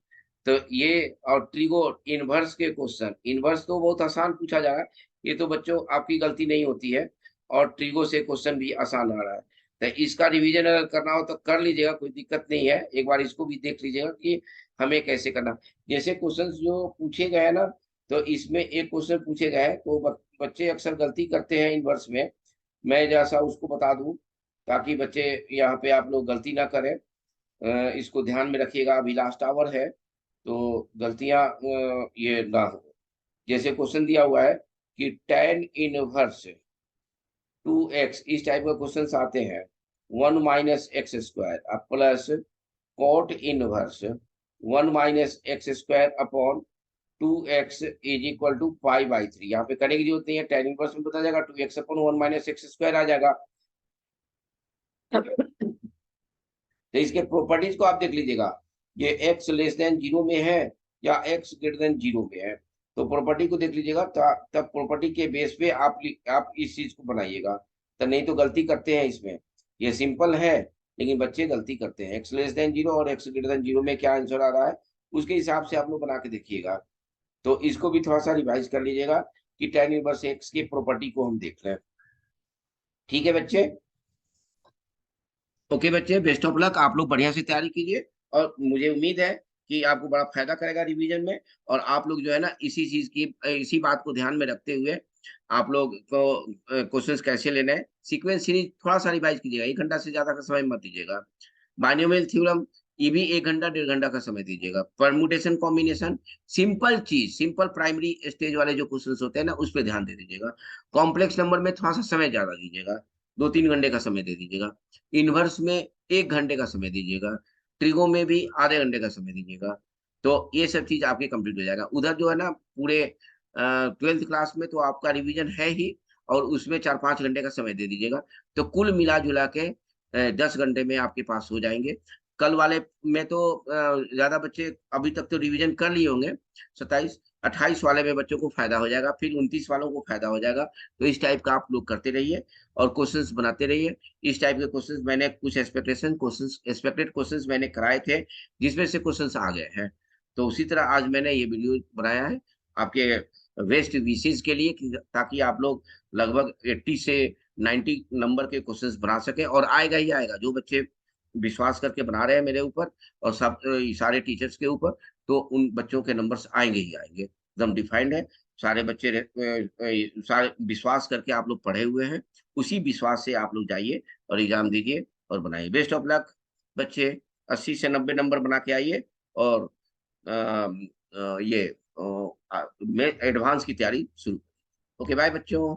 तो ये और ट्रिगो इनवर्स के क्वेश्चन, इनवर्स तो बहुत आसान पूछा जा रहा है, ये तो बच्चों आपकी गलती नहीं होती है, और ट्रिगो से क्वेश्चन भी आसान आ रहा है। तो इसका रिवीजन अगर करना हो तो कर लीजिएगा, कोई दिक्कत नहीं है। एक बार इसको भी देख लीजिएगा कि हमें कैसे करना। जैसे क्वेश्चंस जो पूछे गए हैं ना, तो इसमें एक क्वेश्चन पूछे गए हैं तो बच्चे अक्सर गलती करते हैं इनवर्स में। मैं जैसा उसको बता दूं ताकि बच्चे यहाँ पे आप लोग गलती ना करें। इसको ध्यान में रखिएगा, अभी लास्ट आवर है तो गलतियां ये ना हो। जैसे क्वेश्चन दिया हुआ है कि tan इनवर्स 2x, इस टाइप का क्वेश्चन आते हैं। 1 माइनस एक्स स्क्वायर अब plus cot inverse 1 minus x square upon 2x is equal to pi by 3। यहाँ पे करने की जरूरत नहीं है, tan इनवर्स में बता जाएगा 2x upon 1 minus x square आ जाएगा। तो इसके प्रॉपर्टीज को आप देख लीजिएगा, ये x लेस देन जीरो में है या x ग्रेटर देन जीरो में है। तो प्रॉपर्टी को देख लीजिएगा, तब प्रॉपर्टी के बेस पे आप इस चीज को बनाइएगा। तो नहीं तो गलती करते हैं इसमें। ये सिंपल है लेकिन बच्चे गलती करते हैं। x लेस देन जीरो और x ग्रेटर देन जीरो में क्या आंसर आ रहा है उसके हिसाब से आप लोग बना के देखिएगा। तो इसको भी थोड़ा सा रिवाइज कर लीजिएगा कि tan इनवर्स x की प्रॉपर्टी को हम देख लें। ठीक है बच्चे? ओके बच्चे, बेस्ट ऑफ लक। आप लोग बढ़िया से तैयारी कीजिए और मुझे उम्मीद है कि आपको बड़ा फायदा करेगा रिवीजन में। और आप लोग जो है ना इसी चीज की इसी बात को ध्यान में रखते हुए आप लोग को क्वेश्चंस कैसे लेने हैं, सीक्वेंस सीरीज थोड़ा सा रिवाइज कीजिएगा। 1 घंटा से ज्यादा का समय मत दीजिएगा। बाइनोमियल थ्योरम ये भी 1 घंटा 1.5 घंटा का समय दीजिएगा। परमुटेशन कॉम्बिनेशन सिंपल चीज, सिंपल प्राइमरी स्टेज वाले जो क्वेश्चंस होते हैं ना उस पर ध्यान दे दीजिएगा। कॉम्प्लेक्स नंबर में थोड़ा सा समय ज्यादा दीजिएगा, 2-3 घंटे का समय दे दीजिएगा। इनवर्स में 1 घंटे का समय दीजिएगा। ट्रिगो में भी आधे घंटे का समय दीजिएगा। तो ये सब चीज आपकी कंप्लीट हो जाएगा। उधर जो है ना पूरे 12th क्लास में तो आपका रिवीजन है ही, और उसमें 4-5 घंटे का समय दे दीजिएगा। तो कुल मिला जुला के 10 घंटे में आपके पास हो जाएंगे। कल वाले में तो ज्यादा बच्चे अभी तक तो रिवीजन कर लिए होंगे। 27-28 वाले में बच्चों को फायदा हो जाएगा, फिर 29 वालों को फायदा हो जाएगा। तो इस टाइप का आप लोग करते रहिए और क्वेश्चंस बनाते रहिए। इस टाइप के क्वेश्चंस मैंने कुछ एक्सपेक्टेड क्वेश्चंस मैंने कराए थे जिसमें से क्वेश्चंस आ गए हैं। तो उसी तरह आज मैंने ये वीडियो बनाया है आपके वेस्ट विशेष के लिए ताकि आप लोग लगभग 80 से 90 नंबर के क्वेश्चंस बना सके। और आएगा ही आएगा, जो बच्चे विश्वास करके बना रहे हैं मेरे ऊपर और सब सारे टीचर्स के ऊपर, तो उन बच्चों के नंबर्स आएंगे ही आएंगे, एकदम डिफाइंड है। सारे बच्चे सारे विश्वास करके आप लोग पढ़े हुए हैं, उसी विश्वास से आप लोग जाइए और एग्जाम दीजिए और बनाइए। बेस्ट ऑफ लक बच्चे। 80 से 90 नंबर बना के आइए और ये मैं एडवांस की तैयारी शुरू। ओके बाय बच्चों।